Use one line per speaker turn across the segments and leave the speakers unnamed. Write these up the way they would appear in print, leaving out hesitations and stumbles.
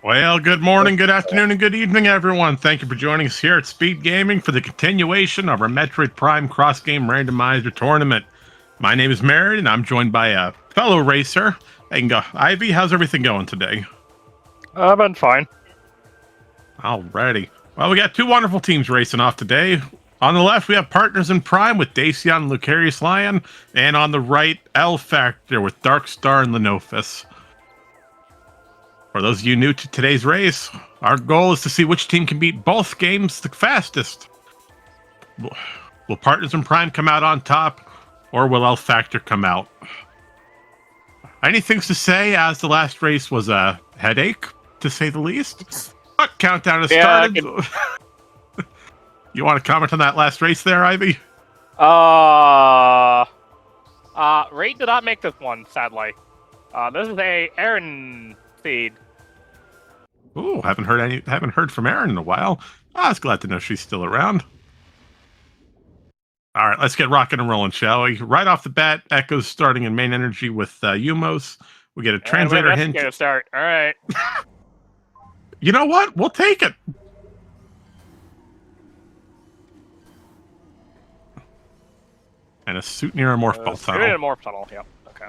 Well, good morning, good afternoon, and good evening, everyone. Thank you for joining us here at Speed Gaming for the continuation of our Metroid Prime cross-game randomizer tournament. My name is Merritt, and I'm joined by a fellow racer. Ivy, how's everything going today?
I've been fine.
Alrighty. Well, we got two wonderful teams racing off today. On the left, we have Partners in Prime with Dacian and Lucarius Lion, and on the right, L Factor with Darkstar and Lenophis. For those of you new to today's race, our goal is to see which team can beat both games the fastest. Will Partners in Prime come out on top, or will L Factor come out? Any things to say, as the last race was a headache, to say the least? But countdown has started. You want to comment on that last race there, Ivy?
Raid did not make this one, sadly. This is a Aaron feed.
Ooh, haven't heard from Erin in a while. I was glad to know she's still around. All right, let's get rocking and rolling, shall we? Right off the bat, Echo's starting in main energy with Umos. We get a translator hint.
Get a start. All right.
You know what? We'll take it. And a suit near a morph ball tunnel.
Suit a morph tunnel. Yep. Okay.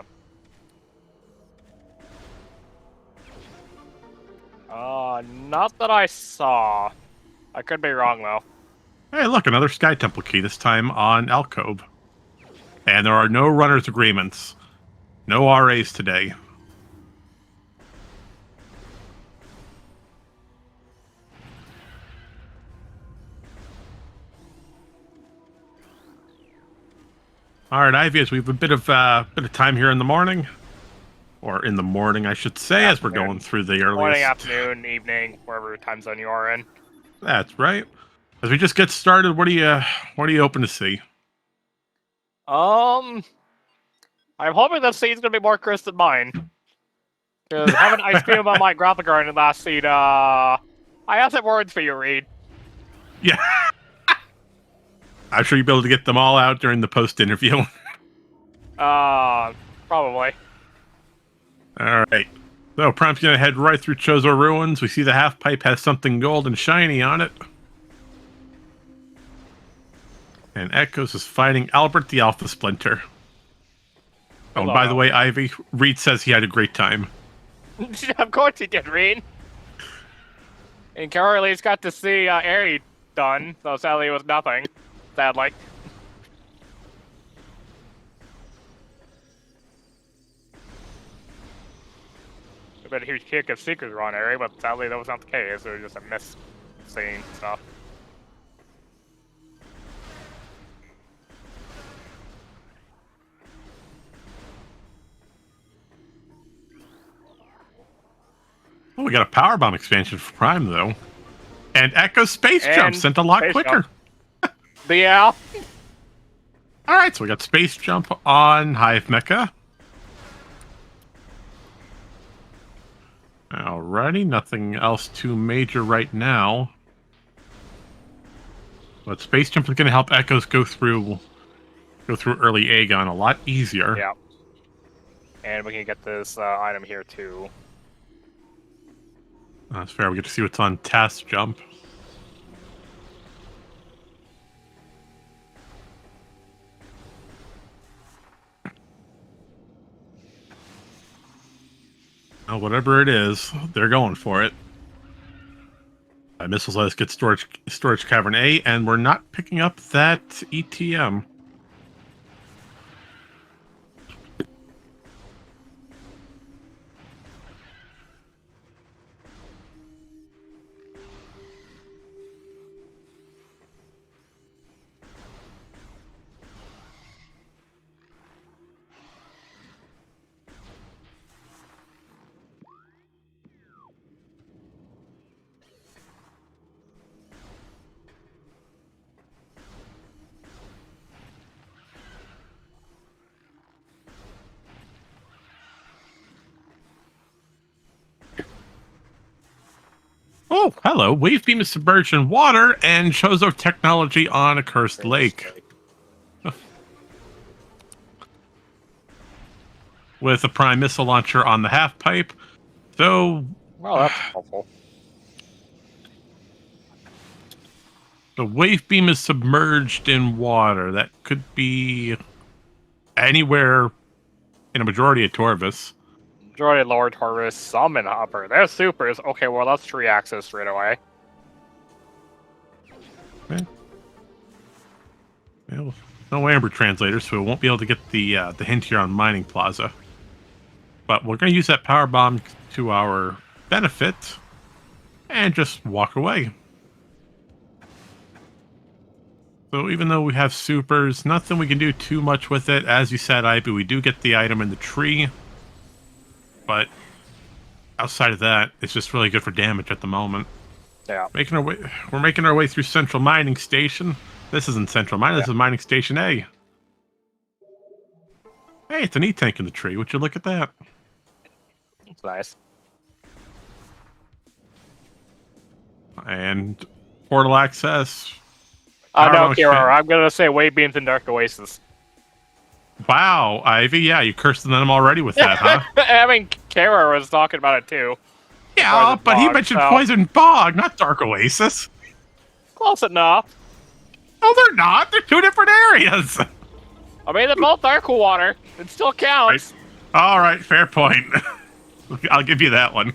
Not that I saw. I could be wrong though.
Hey, look, another Sky Temple key, this time on Alcove. And there are no runners agreements. No RAs today. All right, Ivy, as we have a bit of time here in the morning, or in the morning, I should say, as we're going through the earliest...
Morning, afternoon, evening, wherever time zone you are in.
That's right. As we just get started, what are you open to see?
I'm hoping that seed's gonna be more crisp than mine. Because having ice cream on my graphic card in the last seed, I have some words for you, Reed.
Yeah. I'm sure you'll be able to get them all out during the post-interview.
Probably.
All right. So, Prime's going to head right through Chozo Ruins. We see the half-pipe has something gold and shiny on it. And Echoes is fighting Albert the Alpha Splinter. Oh, and by the way, Ivy, Reed says he had a great time.
Of course he did, Reed. And Carly's got to see Aerie done, so sadly it was nothing. Sadly. I bet a huge kick if Seekers were on Aerie, but sadly that was not the case. It was just a miss scene stuff.
Oh, we got a power bomb expansion for Prime, though. And Echo Space Jump sent a lot quicker.
Yeah.
Alright, so we got Space Jump on Hive Mecha. Alrighty, nothing else too major right now. But Space Jump is going to help Echoes go through early Aegon a lot easier.
Yeah. And we can get this item here, too.
That's fair. We get to see what's on Task Jump. Oh, whatever it is, they're going for it. Missiles let us get storage cavern A, and we're not picking up that ETM. Oh, hello. Wave beam of submersion water and Chozo technology on a cursed lake. With a prime missile launcher on the half pipe. So
Well, that's helpful.
The wave beam is submerged in water. That could be anywhere in a majority of Torvis.
Majority lower Taurus, some in upper. They're supers. Okay, well, that's 3 axis straight away.
Okay. Well, no Amber translators, so we won't be able to get the hint here on Mining Plaza. But we're going to use that power bomb to our benefit and just walk away. So even though we have supers, nothing we can do too much with it. As you said, Ivy, we do get the item in the tree. But outside of that, it's just really good for damage at the moment.
Yeah.
We're making our way through Central Mining Station. This isn't Central Mining, This is Mining Station A. Hey, it's an E-tank in the tree. Would you look at that?
It's nice.
And portal access.
No, Kira, I'm gonna say wave beams and dark oasis.
Wow, Ivy, yeah, you cursed them already with that, huh?
I mean, Kara was talking about it too.
Yeah, but he mentioned Poison Bog, not Dark Oasis.
Close enough.
No, they're not. They're two different areas.
I mean, they're both dark water. It still counts.
Right. All right, fair point. I'll give you that one.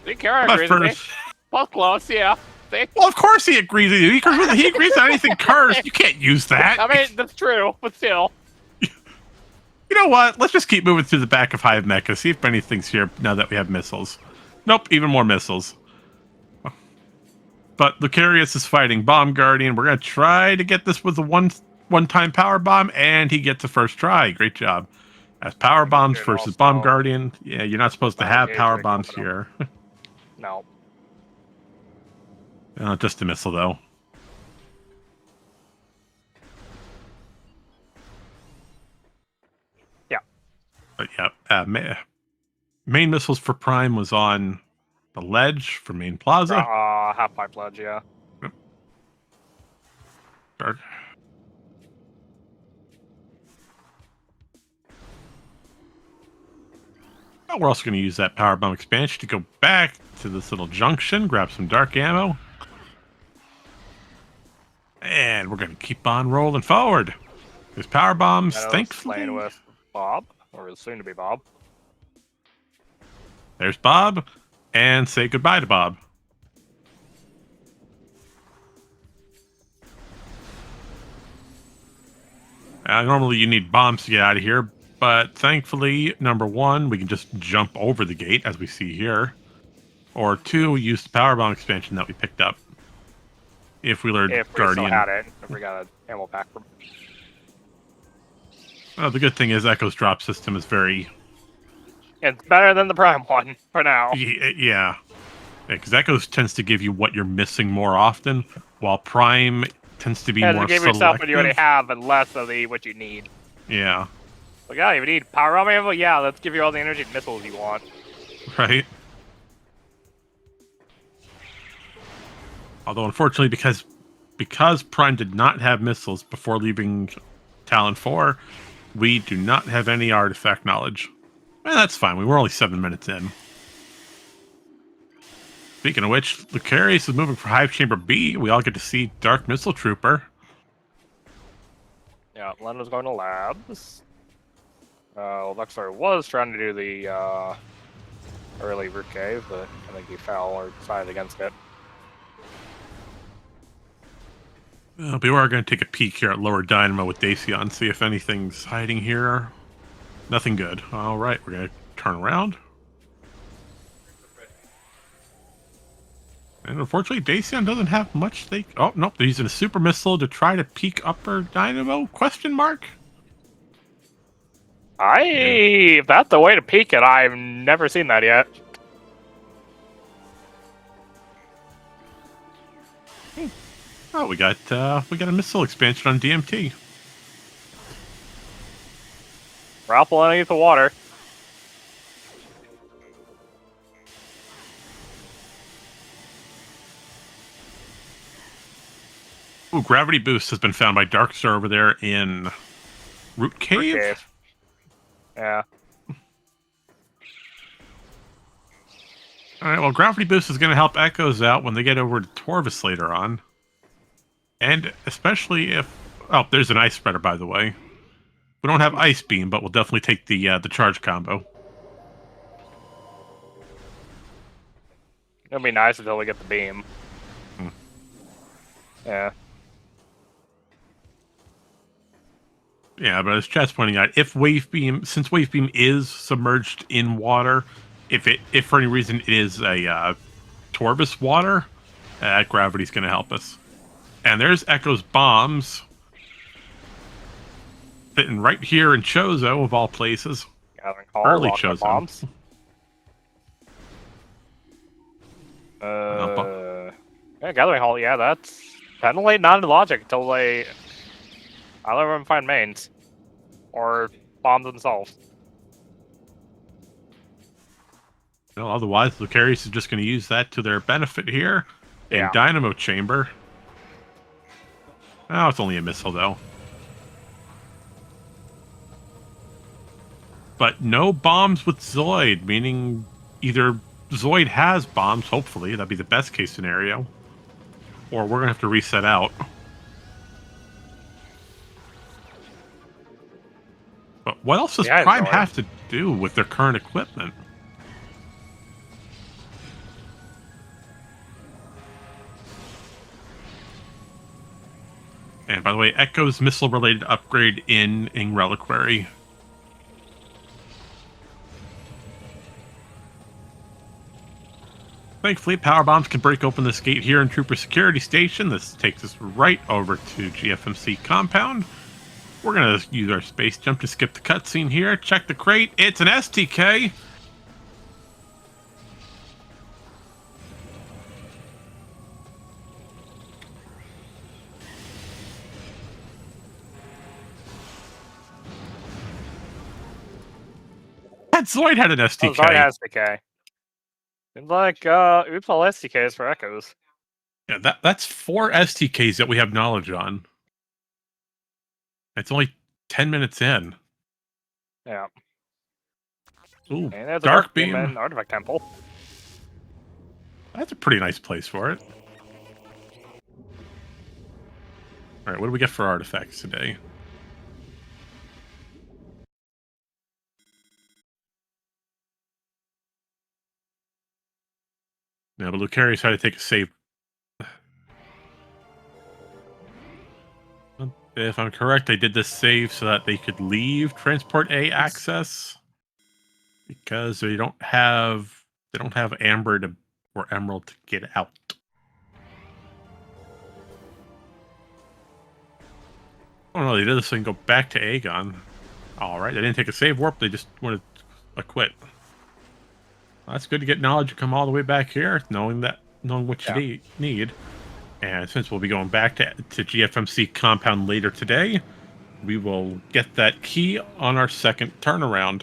I think Kara agrees with me. Both close, yeah. See?
Well, of course he agrees with you. He agrees with anything cursed. You can't use that.
I mean, that's true, but still.
You know what? Let's just keep moving through the back of Hive Mecha. See if anything's here now that we have missiles. Nope, even more missiles. But Lucarius is fighting Bomb Guardian. We're going to try to get this with a one-time power bomb, and he gets the first try. Great job. As power bombs versus Bomb Guardian. Yeah, you're not supposed to have power bombs here.
No.
Just a missile, though. But yeah, main missiles for Prime was on the ledge for Main Plaza.
Half-pipe ledge, yeah.
Yep. Dark. Oh, we're also going to use that power bomb expansion to go back to this little junction, grab some dark ammo. And we're going to keep on rolling forward. There's power bombs, thankfully.
Playing with Bob, or soon to be Bob.
There's Bob, and say goodbye to Bob. Normally you need bombs to get out of here, but thankfully, number one, we can just jump over the gate, as we see here. Or two, we use the power bomb expansion that we picked up. If we learned Guardian.
Still had it, if we got an ammo pack from.
Well, the good thing is Echo's drop system is very...
It's better than the Prime one, for now.
Yeah. Because Echo's tends to give you what you're missing more often, while Prime tends to be more selective.
Give yourself what you already have and less of what you need.
Yeah.
Like, yeah, you need power bomb ammo? Yeah, let's give you all the energy and missiles you want.
Right. Although, unfortunately, because Prime did not have missiles before leaving Talon 4, we do not have any artifact knowledge. And that's fine. We were only 7 minutes in. Speaking of which, Lucarius is moving for Hive Chamber B. We all get to see Dark Missile Trooper.
Yeah, Lenda's going to labs. Lexar was trying to do the early root cave, but I think he fell or decided against it.
But we are going to take a peek here at Lower Dynamo with Dacian, see if anything's hiding here. Nothing good. All right, we're going to turn around. And unfortunately, Dacian doesn't have much. Oh, nope, they're using a super missile to try to peek Upper Dynamo? Question mark?
If that's the way to peek it, I've never seen that yet.
Oh, we got a missile expansion on DMT.
Raffle underneath the water.
Ooh, gravity boost has been found by Darkstar over there in Root Cave.
Yeah.
All right, well, Gravity Boost is going to help Echoes out when they get over to Torvis later on. And especially if... Oh, there's an Ice Spreader, by the way. We don't have Ice Beam, but we'll definitely take the charge combo.
It'll be nice until we get the beam.
Hmm.
Yeah.
Yeah, but as chat's pointing out, if Wave Beam, since Wave Beam is submerged in water, if for any reason it is a Torvis water, gravity's going to help us. And there's Echo's bombs, fitting right here in Chozo of all places.
Gathering Hall,
Early
rocket
Chozo.
bombs. Yeah, Gathering Hall, yeah, that's definitely not in logic until they either find mains or bombs themselves.
No, otherwise, Lucarius is just going to use that to their benefit here in
Yeah.
Dynamo Chamber. Oh, it's only a missile, though. But no bombs with Zoid, meaning either Zoid has bombs, hopefully. That'd be the best case scenario. Or we're going to have to reset out. But what else does
Yeah,
Prime
Zoid.
have to do with their current equipment? And by the way, Echo's missile-related upgrade in Reliquary. Thankfully, power bombs can break open this gate here in Trooper Security Station. This takes us right over to GFMC compound. We're going to use our space jump to skip the cutscene here. Check the crate. It's an STK. That Zoid had an STK.
Oh, Zoid has SDK. Seems like oops, all SDKs for Echoes.
Yeah, that's 4 STKs that we have knowledge on. It's only 10 minutes in.
Yeah.
Ooh,
And there's a
Dark Beam.
and Artifact Temple.
That's a pretty nice place for it. Alright, what do we get for artifacts today? Yeah, but Lucarius had to take a save. If I'm correct, they did this save so that they could leave Transport A access. Because they don't have Amber or Emerald to get out. Oh no, they did this thing go back to Aegon. Alright, they didn't take a save warp, they just wanted to quit. Well, that's good to get knowledge and come all the way back here, knowing what you need. And since we'll be going back to GFMC compound later today, we will get that key on our second turnaround.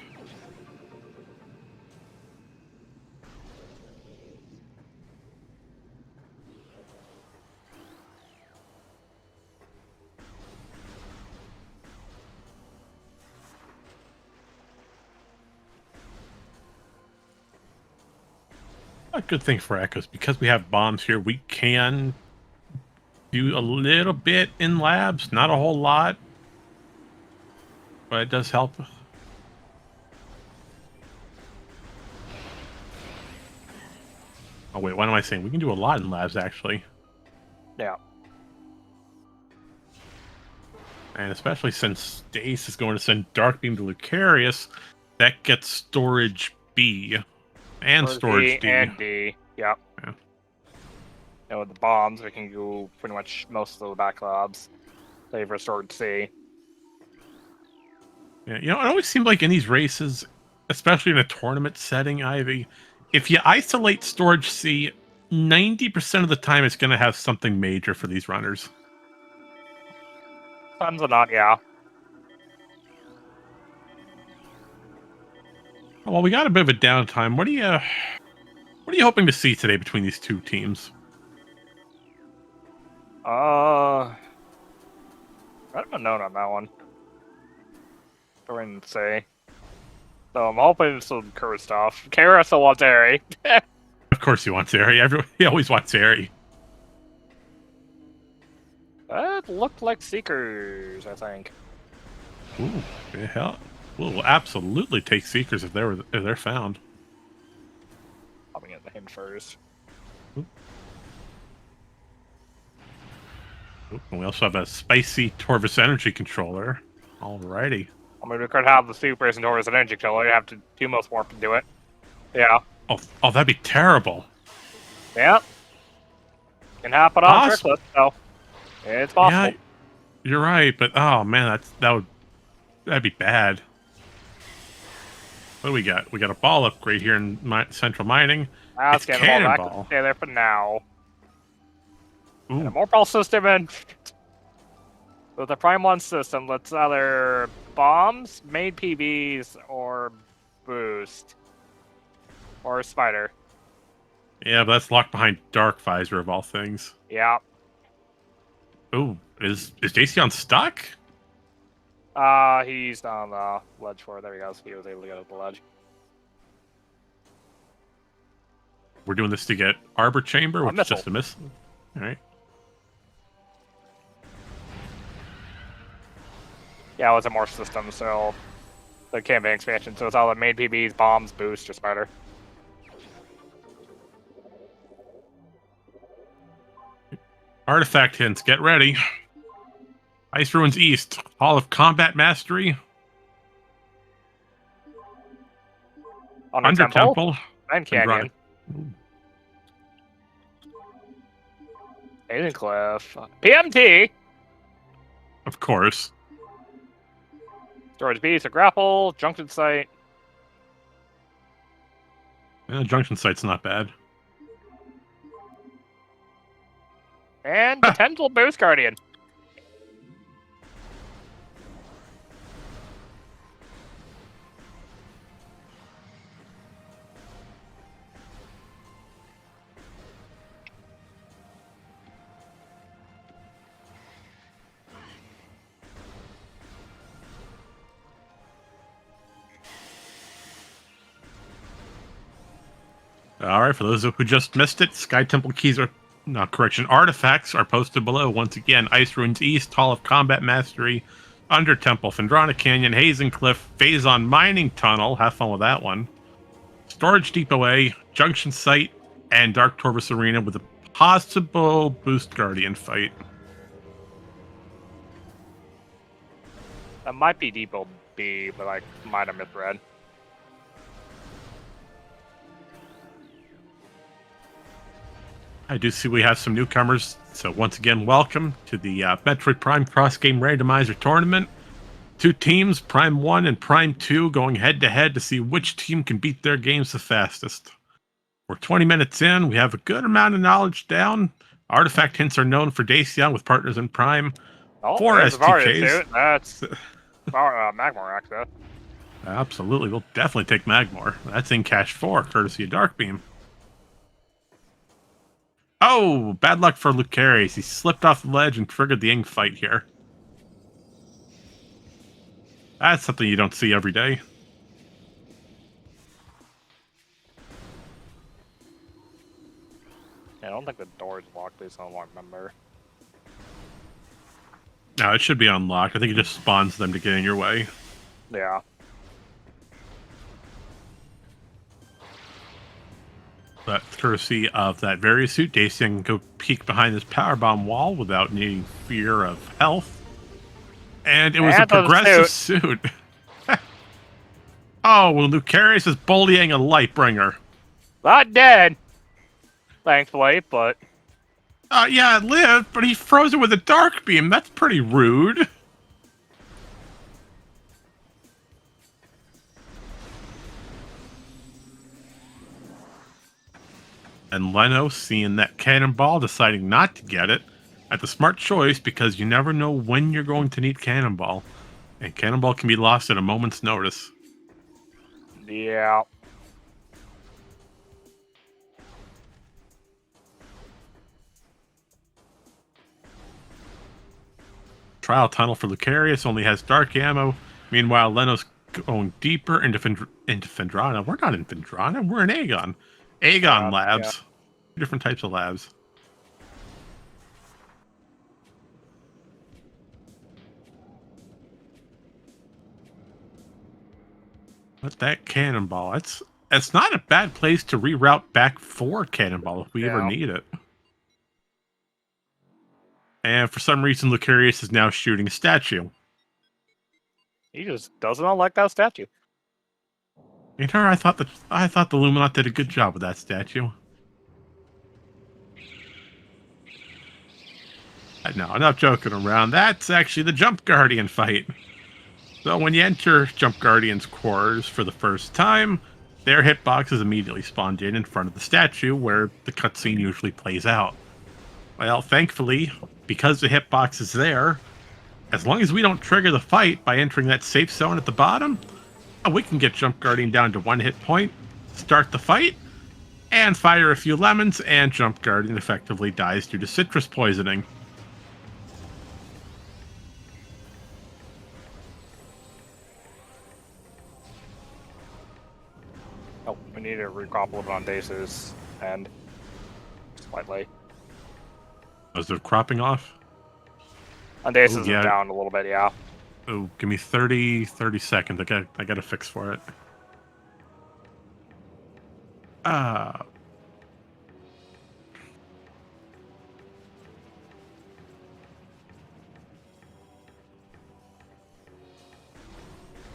A good thing for Echoes, because we have bombs here, we can do a little bit in labs, not a whole lot, but it does help. Oh wait, what am I saying? We can do a lot in labs, actually.
Yeah.
And especially since Dace is going to send Dark Beam to Lucarius, that gets Storage B. And Storage D.
And D, yeah.
Yeah.
And with the bombs, we can do pretty much most of the back labs. They've restored C.
Yeah, you know, it always seemed like in these races, especially in a tournament setting, Ivy, if you isolate Storage C, 90% of the time it's going to have something major for these runners.
Tons of not, yeah.
Well, we got a bit of a downtime. What are you hoping to see today between these two teams?
I don't know on that one. I wouldn't say. So I'm hoping some Kura stuff. Kara still wants Airy.
course he wants Airy. He always wants Airy.
That looked like Seekers, I think.
Ooh, the hell. We'll absolutely take Seekers if they're found.
I'll get the hint first.
Ooh, and we also have a spicy Torvus energy controller. Alrighty.
I mean, we could have the supers and Taurus and energy controller. You have to do most warp to do it. Yeah.
Oh, that'd be terrible.
Yep. Can happen on triplet, so it's possible.
Yeah, you're right, but oh man, that'd be bad. What do we got? We got a ball upgrade here in central mining.
Let's
It's
get the ball back.
Cannonball.
Stay there for now.
Ooh.
And a more pulse system and with the Prime 1 system, let's either bombs, main PBs, or boost. Or spider.
Yeah, but that's locked behind Dark Visor of all things.
Yeah.
Ooh, is Dacian stuck?
He's on the ledge for it. There he goes. He was able to get up the ledge.
We're doing this to get Arbor Chamber, which is
missile.
just a miss. Alright.
Yeah, it was a morph system, so the campaign expansion. So it's all the main PBs, bombs, boost, or spider.
Artifact hints, get ready. Ice Ruins East, Hall of Combat Mastery. Under Temple.
And Canyon. Aiden Cliff. PMT!
Of course.
Storage Beast, a grapple, junction site.
Yeah, Junction Site's not bad.
And potential boost guardian.
Alright, for those who just missed it, Sky Temple keys are... No, correction. Artifacts are posted below. Once again, Ice Ruins East, Hall of Combat Mastery, Under Temple, Fendrana Canyon, Hazen Cliff, Phazon Mining Tunnel. Have fun with that one. Storage Depot A, Junction Site, and Dark Torvus Arena with a possible Boost Guardian fight.
That might be Depot B, but I might have misread.
I do see we have some newcomers, so once again, welcome to the Metroid Prime Cross Game Randomizer Tournament. Two teams, Prime 1 and Prime 2, going head-to-head to see which team can beat their games the fastest. We're 20 minutes in, we have a good amount of knowledge down. Artifact hints are known for Dacian with partners in Prime.
Oh,
4
there's
STKs.
That's Magmar access.
Absolutely, we'll definitely take Magmar. That's in Cache 4, courtesy of Darkbeam. Oh, bad luck for Lucaris. He slipped off the ledge and triggered the Ing fight here. That's something you don't see every day.
I don't think the door is locked based on what I remember.
No, it should be unlocked. I think it just spawns them to get in your way.
Yeah.
But courtesy of that various suit, Dacian can go peek behind this powerbomb wall without needing fear of health. And it was a progressive suit. Oh, well, Lucaris is bullying a Lightbringer.
Not dead, thankfully, but...
Yeah, it lived, but he froze it with a dark beam. That's pretty rude. And Leno, seeing that cannonball, deciding not to get it. At the smart choice, because you never know when you're going to need cannonball. And cannonball can be lost at a moment's notice.
Yeah.
Trial tunnel for Lucarius only has dark ammo. Meanwhile, Leno's going deeper into Fendrana. We're not in Fendrana, we're in Aegon. Aegon
Yeah.
labs. Different types of labs. But that cannonball, it's not a bad place to reroute back for cannonball if we ever
Yeah.
need it. And for some reason, Lucarius is now shooting a statue.
He just does not like that statue.
You know, I thought the Luminot did a good job with that statue. No, enough joking around. That's actually the Jump Guardian fight. So when you enter Jump Guardian's quarters for the first time, their hitboxes immediately spawned in front of the statue where the cutscene usually plays out. Well, thankfully, because the hitbox is there, as long as we don't trigger the fight by entering that safe zone at the bottom, we can get Jump Guardian down to 1 hit point, start the fight, and fire a few lemons, and Jump Guardian effectively dies due to citrus poisoning.
Oh, we need to recop a little bit on Dace's end. Slightly.
Was it cropping off?
On Dace's
yeah.
is down a little bit, yeah.
Oh, give me 30 seconds. I got a fix for it.
I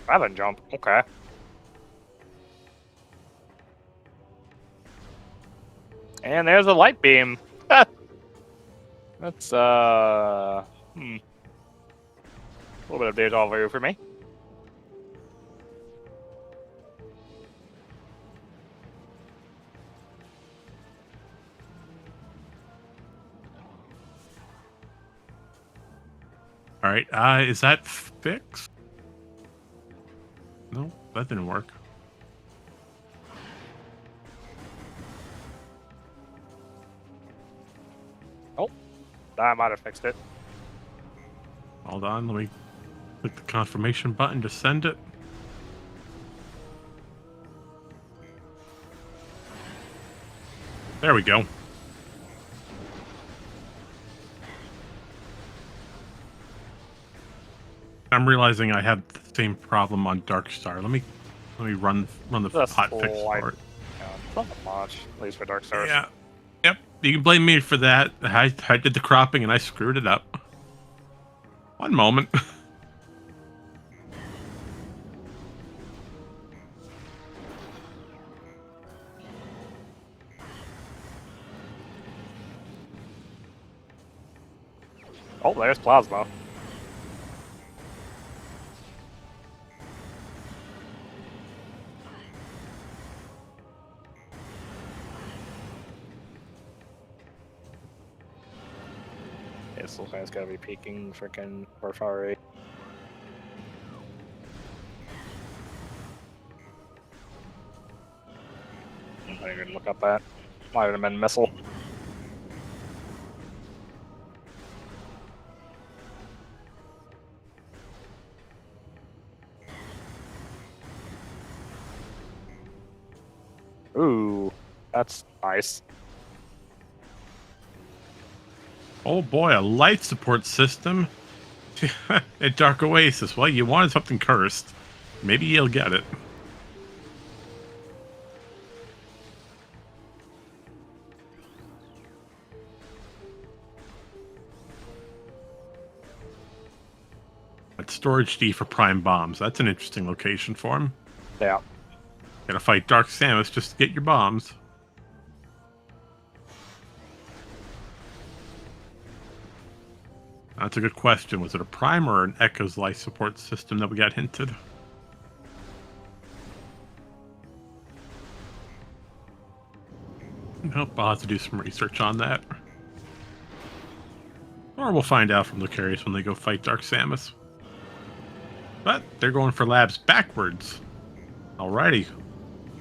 haven't jumped. Okay. And there's a light beam. That's a little bit of deja vu for me.
All right. Is that fixed? No, that didn't work.
Oh, that might have fixed it.
Hold on. Let me click the confirmation button to send it. There we go. I'm realizing I had the same problem on Dark Star. Let me run the
That's
hot fix for it.
Yeah, not much, at least for Dark Stars.
Yeah. Yep. You can blame me for that. I did the cropping and I screwed it up. One moment.
Oh, there's Plasma. Yeah, this little guy's gotta be peeking freaking Warfare. I didn't even look up that. Might have been missile. Ooh, that's nice.
Oh boy, a light support system at Dark Oasis. Well, you wanted something cursed. Maybe you'll get it. But Storage D for prime bombs. That's an interesting location for him.
Yeah.
Gotta fight Dark Samus just to get your bombs. That's a good question. Was it a Prime or an Echo's life support system that we got hinted? Nope, I'll have to do some research on that. Or we'll find out from Lucarius when they go fight Dark Samus. But they're going for labs backwards. Alrighty.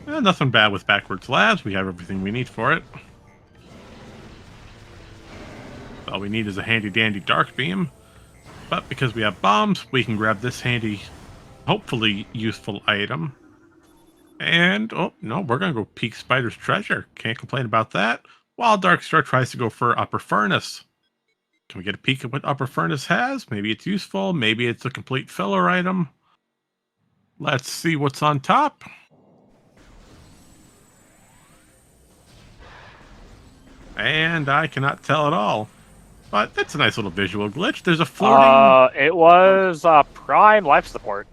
Nothing bad with backwards labs. We have everything we need for it. All we need is a handy-dandy dark beam. But because we have bombs, we can grab this handy, hopefully useful item. And, oh, no, we're going to go peek Spider's treasure. Can't complain about that. While Darkstar tries to go for Upper Furnace. Can we get a peek at what Upper Furnace has? Maybe it's useful. Maybe it's a complete filler item. Let's see what's on top. And I cannot tell at all. But that's a nice little visual glitch. There's a floating...
It was Prime life support.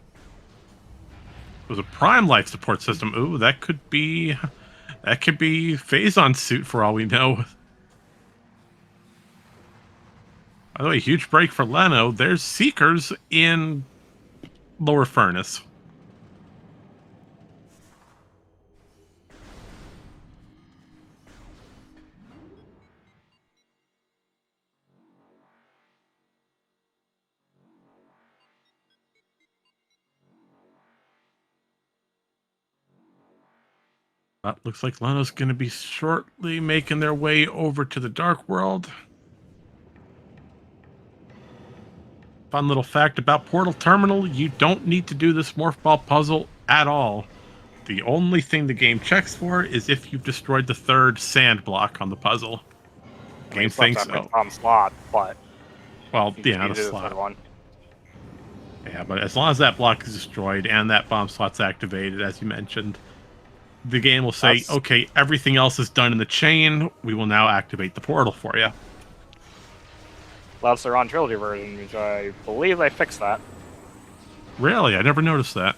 It was a Prime life support system. Ooh, that could be... That could be Phazon's suit for all we know. By the way, huge break for Leno. There's Seekers in Lower Furnace. Looks like Leno's going to be shortly making their way over to the Dark World. Fun little fact about Portal Terminal, you don't need to do this Morph Ball puzzle at all. The only thing the game checks for is if you've destroyed the third sand block on the puzzle. Game thinks so.
On slot, but
well, yeah, the slot. One. Yeah, but as long as that block is destroyed and that bomb slot's activated, as you mentioned, the game will say, okay, everything else is done in the chain. We will now activate the portal for you.
That's their on trilogy version, which I believe they fixed that.
Really? I never noticed that.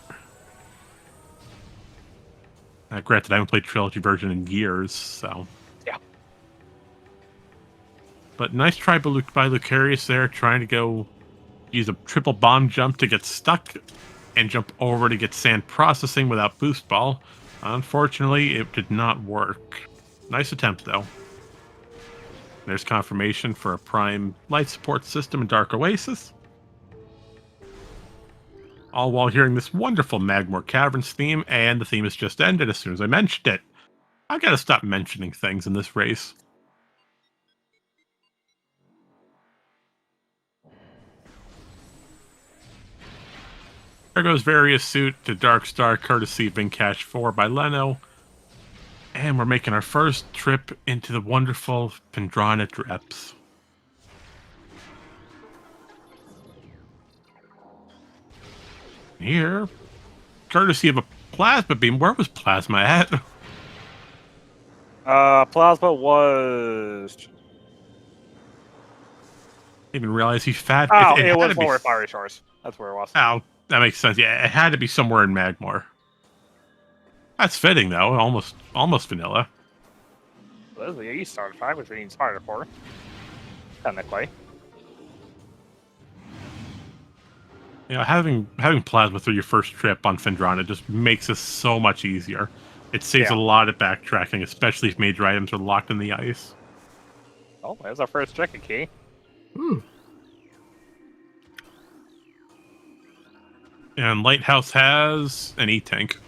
Granted, I haven't played trilogy version in years, so...
Yeah.
But nice try by Lucarius there, trying to go use a triple bomb jump to get stuck and jump over to get sand processing without boost ball. Unfortunately, it did not work. Nice attempt, though. There's confirmation for a Prime life support system in Dark Oasis. All while hearing this wonderful Magmore Caverns theme, and the theme has just ended as soon as I mentioned it. I've got to stop mentioning things in this race. There goes Various suit to Darkstar, courtesy of Vincash 4 by Leno. And we're making our first trip into the wonderful Pendrana Depths. Here, courtesy of a plasma beam. Where was Plasma at?
Plasma was...
Didn't even realize he's fat.
Oh, it was Lower Fiery Shores. That's where it was.
Oh, that makes sense. Yeah, it had to be somewhere in Magmore. That's fitting, though. Almost vanilla.
Well, the East started 5, which we need Spider for. Technically.
You know, having Plasma through your first trip on Phendrana just makes this so much easier. It saves a lot of backtracking, especially if major items are locked in the ice.
Oh, there's our first check-in key.
Ooh. And Lighthouse has an E-Tank.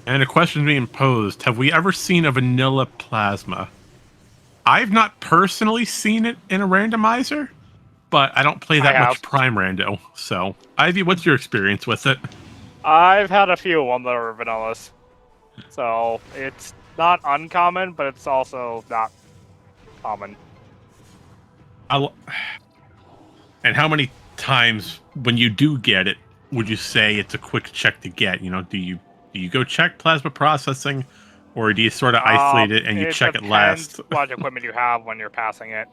And a question being posed, have we ever seen a vanilla Plasma? I've not personally seen it in a randomizer, but I don't play that much Prime Rando. So, Ivy, what's your experience with it?
I've had a few of them that are vanillas. So, it's not uncommon, but it's also not common.
And how many times, when you do get it, would you say it's a quick check to get? You know, do you go check plasma processing, or do you sort of isolate it and you check it last?
What equipment you have when you're passing it.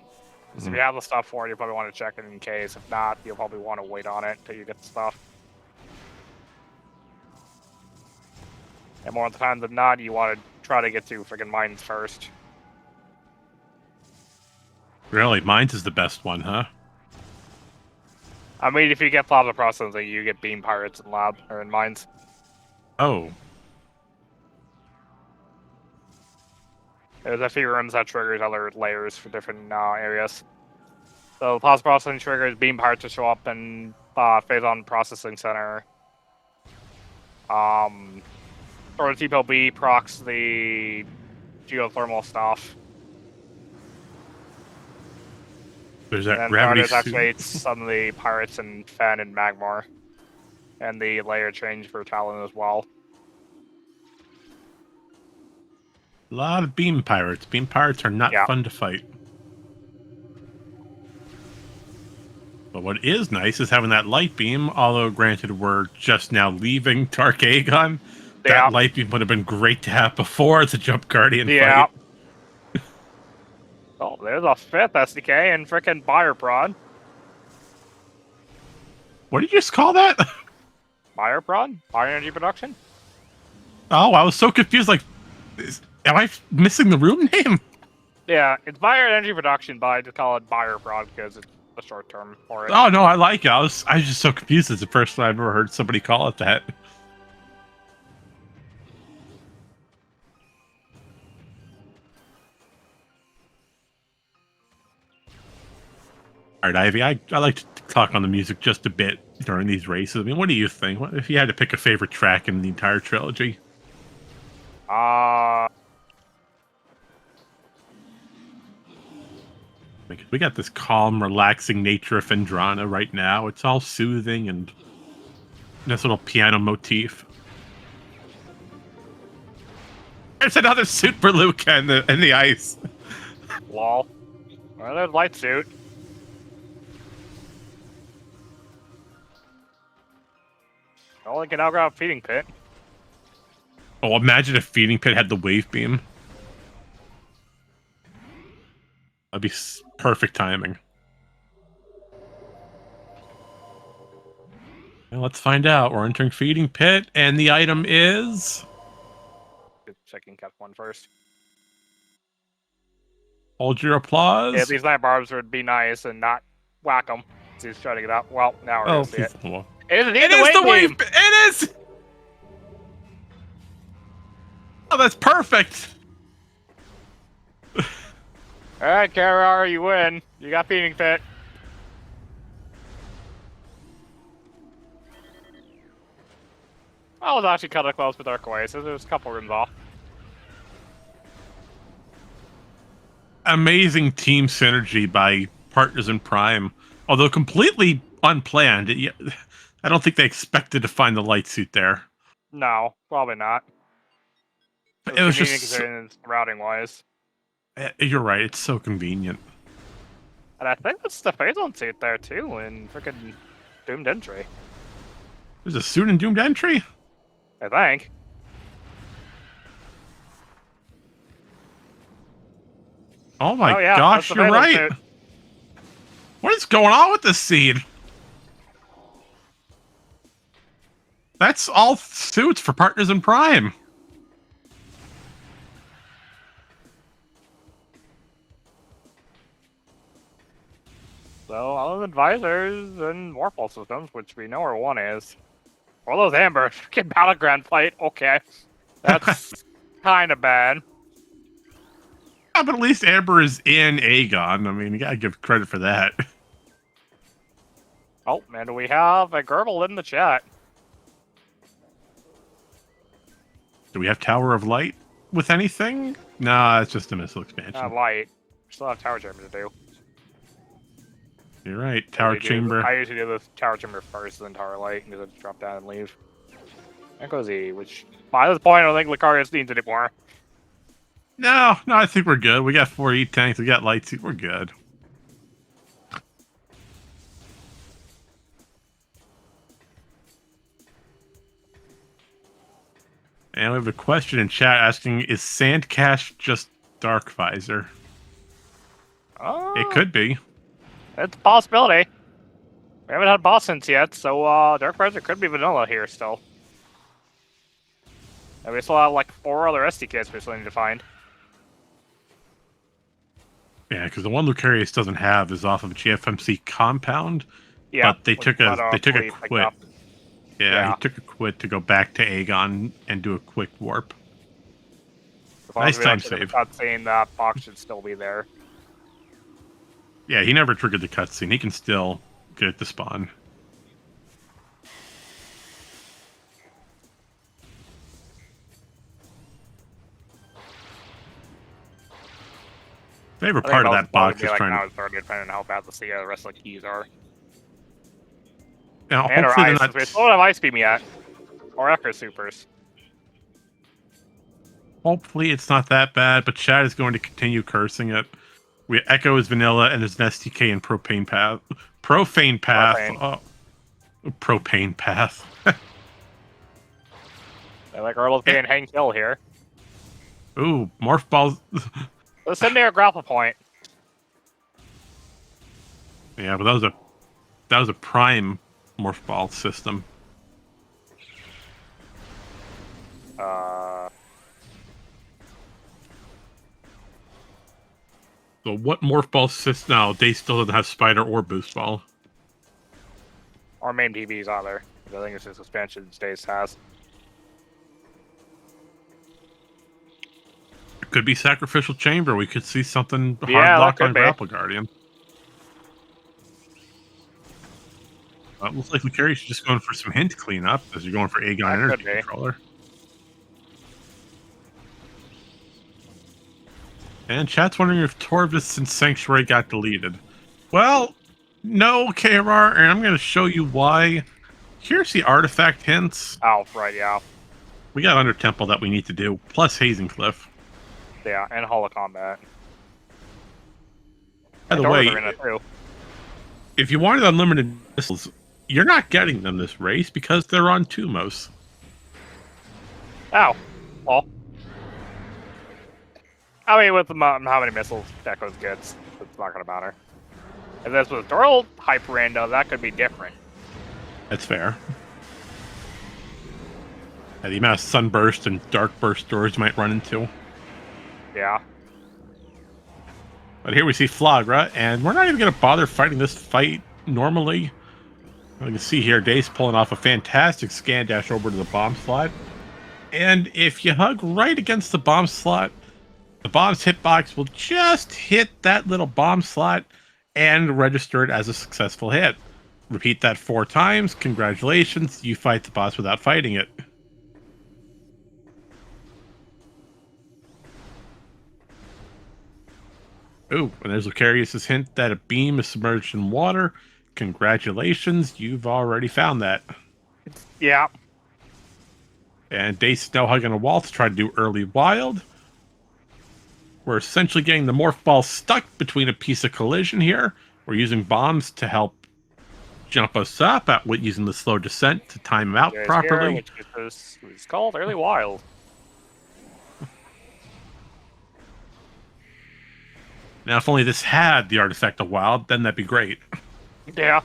So if you have the stuff for it, you probably want to check it in case. If not, you'll probably want to wait on it until you get the stuff. And more of the time than not, you want to try to get to freaking mines first.
Really? Mines is the best one, huh?
I mean, if you get plasma processing, you get beam pirates in lab or in mines.
Oh.
There's a few rooms that triggers other layers for different areas. So plasma processing triggers beam pirates to show up in Phazon Processing Center. Or the TPLB procs the geothermal stuff.
There's
And
that
then
gravity
Stardust
suit.
activates some of the pirates and Fen and Magmar. And the layer change for Talon as well.
A lot of beam pirates. Beam pirates are not
Yeah.
fun to fight. But what is nice is having that light beam, although granted we're just now leaving Dark Aegon.
Yeah.
That light beam would have been great to have before the Jump Guardian
Yeah.
fight.
Oh, there's a 5th SDK and frickin' Buyer Prod.
What did you just call that?
Buyer Prod? Buyer Energy Production?
Oh, I was so confused. Like, am I missing the room name?
Yeah, it's Buyer Energy Production, but I just call it Buyer Prod because it's the short term for it.
Oh no, I like it. I was just so confused. It's the first time I've ever heard somebody call it that. All right, Ivy. I like to talk on the music just a bit during these races. I mean, what do you think? What, if you had to pick a favorite track in the entire trilogy? Like, we got this calm, relaxing nature of Phendrana right now. It's all soothing and nice little piano motif. There's another Super Luca in the ice.
Lol. Well, there's Light Suit. Well, we can now grab Feeding Pit.
Oh, imagine if Feeding Pit had the wave beam. That'd be perfect timing. Well, let's find out. We're entering Feeding Pit, and the item is...
Just checking Cat 1 first.
Hold your applause.
Yeah, these night barbs would be nice and not whack them. He's trying to get out. Well, now we're gonna see it.
Well,
It is indeed
it
the
is
wave
the
beam!
wave. It is. Oh, that's perfect.
Alright, Karar, you win. You got Feeding Pit. I was actually kind of close with Dark Oasis. There's a couple rooms off.
Amazing team synergy by Partners in Prime, although completely unplanned. I don't think they expected to find the light suit there.
No, probably not.
It was
convenient
just.
considering it's routing wise.
You're right. It's so convenient.
And I think that's the Phazon suit there too in freaking Doomed Entry.
There's a suit in Doomed Entry.
I think.
Oh my
yeah,
gosh,
that's the
you're
Phazon
right.
suit.
What is going on with this seed? That's all suits for Partners in Prime.
So, other than advisors and Morphle systems, which we know where one is. Or those Amber, freaking Battleground fight, okay. That's kind of bad.
Yeah, but at least Amber is in Aegon. I mean, you gotta give credit for that.
Oh, and we have a Gerbil in the chat.
Do we have Tower of Light with anything? Nah, it's just a missile expansion.
Light. We still have Tower Chamber to do.
You're right, Tower Chamber.
I usually do the Tower Chamber first, then Tower Light, and just drop down and leave. There goes E, which, by this point, I don't think Lucarius needs anymore.
No, I think we're good. We got 4 E-tanks, we got light suit, we're good. And we have a question in chat asking, is Sandcash just Dark Visor? It could be.
It's a possibility. We haven't had boss hints yet, so Dark Visor could be vanilla here still. And we still have like 4 other SDKs we still need to find.
Yeah, because the one Lucarius doesn't have is off of a GFMC compound.
Yeah,
but they took a quit. Yeah, he took a quit to go back to Aegon and do a quick warp. Nice time save.
Cutscene, that box should still be there.
Yeah, he never triggered the cutscene. He can still get it to spawn. Favorite
I think
part of
most
that
of would
box
be
is
like
trying
now
to.
it's already depending on how fast the rest of the keys are.
You know,
And our
hopefully they're
ice.
not.
We still don't have ice beam yet. Or Echo Supers.
Hopefully it's not that bad, but Chad is going to continue cursing it. We Echo is vanilla and there's an STK and propane path. Profane path.
Propane.
Oh, propane path.
I like Earl's being Hank Hill here.
Ooh, morph balls.
Let's send me a grapple point.
Yeah, but that was a prime morph ball system. So what morph ball system? No, they still doesn't have spider or boost ball.
Or main TVs either. I think it's just expansion stays has.
It could be sacrificial chamber. We could see something hard
Yeah, that
lock
could
on
be.
Grapple Guardian. Looks like Lucari's just going for some hint cleanup as you're going for Aegon
That
Energy
could be.
Controller. And chat's wondering if Torvus and Sanctuary got deleted. Well, no, KRR, and I'm going to show you why. Here's the artifact hints.
Oh, right, yeah.
We got Under Temple that we need to do, plus Hazen Cliff.
Yeah, and Holo Combat.
By the
And
way,
Doors Arena, too.
if you wanted unlimited missiles, you're not getting them this race because they're on Tumos.
Oh. Well. I mean, with how many missiles Echoes gets, it's not going to matter. If this was Doral Hyper Rando, that could be different.
That's fair. The amount of Sunburst and Dark Burst doors you might run into.
Yeah.
But here we see Flagra, and we're not even going to bother fighting this fight normally. You can see here, Dace pulling off a fantastic scan dash over to the bomb slot. And if you hug right against the bomb slot, the bomb's hitbox will just hit that little bomb slot and register it as a successful hit. Repeat that 4 times. Congratulations, you fight the boss without fighting it. Ooh, and there's Lucarius' hint that a beam is submerged in water. Congratulations, you've already found that.
Yeah.
And Dace is now hugging a wall to try to do early wild. We're essentially getting the morph ball stuck between a piece of collision here. We're using bombs to help jump us up using the slow descent to time them out properly.
Here, which is called Early Wild.
Now, if only this had the artifact of wild, then that'd be great.
Yeah.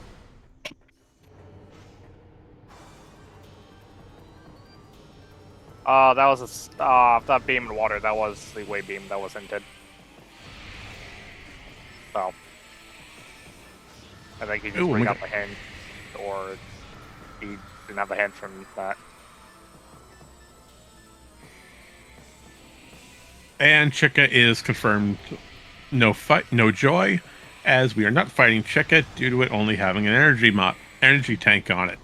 That was that beam in water. That was the wave beam that was hinted. So, I think he just got the hint, or he didn't have the hint from that.
And Chica is confirmed no fight, no joy, as we are not fighting Chica due to it only having an energy tank on it.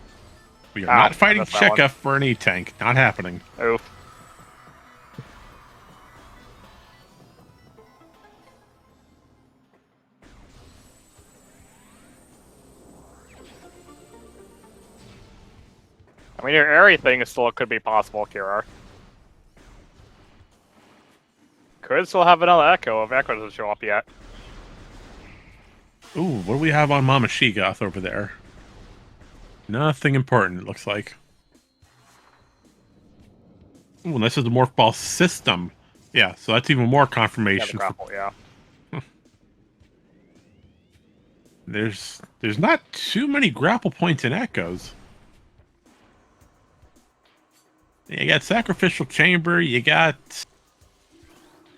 We are not fighting Chica for an E-tank. Not happening.
Oof. I mean, your area thing is still could be possible, Kirar. Could still have another Echo if Echo doesn't show up yet.
Ooh, what do we have on Mama Shegoth over there? Nothing important, it looks like. Ooh, and this is the Morph Ball system. Yeah, so that's even more confirmation.
Yeah, the grapple, yeah.
There's not too many grapple points in Echoes. You got Sacrificial Chamber, you got...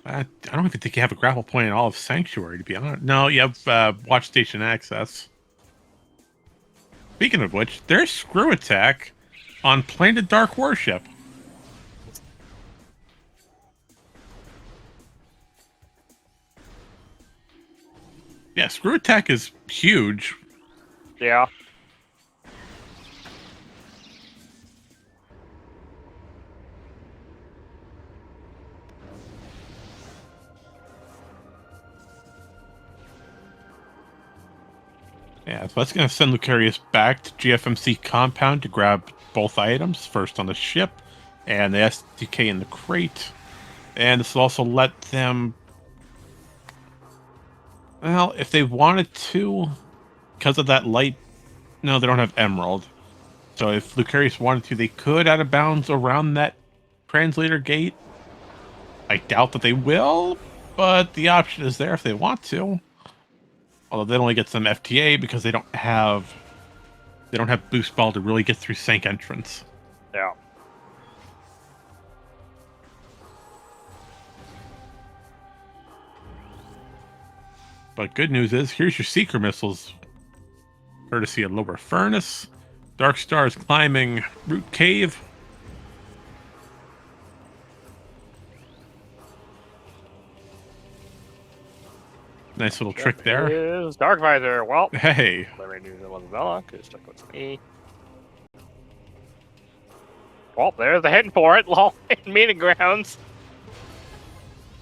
I don't even think you have a grapple point in all of Sanctuary, to be honest. No, you have Watch Station Access. Speaking of which, there's Screw Attack on Planted Dark Warship. Yeah, Screw Attack is huge.
Yeah.
Yeah, so that's going to send Lucarius back to GFMC compound to grab both items, first on the ship and the SDK in the crate. And this will also let them, well, if they wanted to, because of that light, no, they don't have Emerald. So if Lucarius wanted to, they could out of bounds around that translator gate. I doubt that they will, but the option is there if they want to. Although they'd only get some FTA because they don't have boost ball to really get through Sank entrance.
Yeah.
But good news is, here's your Seeker missiles, courtesy of Lower Furnace. Dark Star is climbing Root Cave. Nice little trick there.
Is Dark Visor. Well,
Hey.
let me do the Lavella, because that goes to me. Well, there's the hitting for it, lol, in meeting grounds.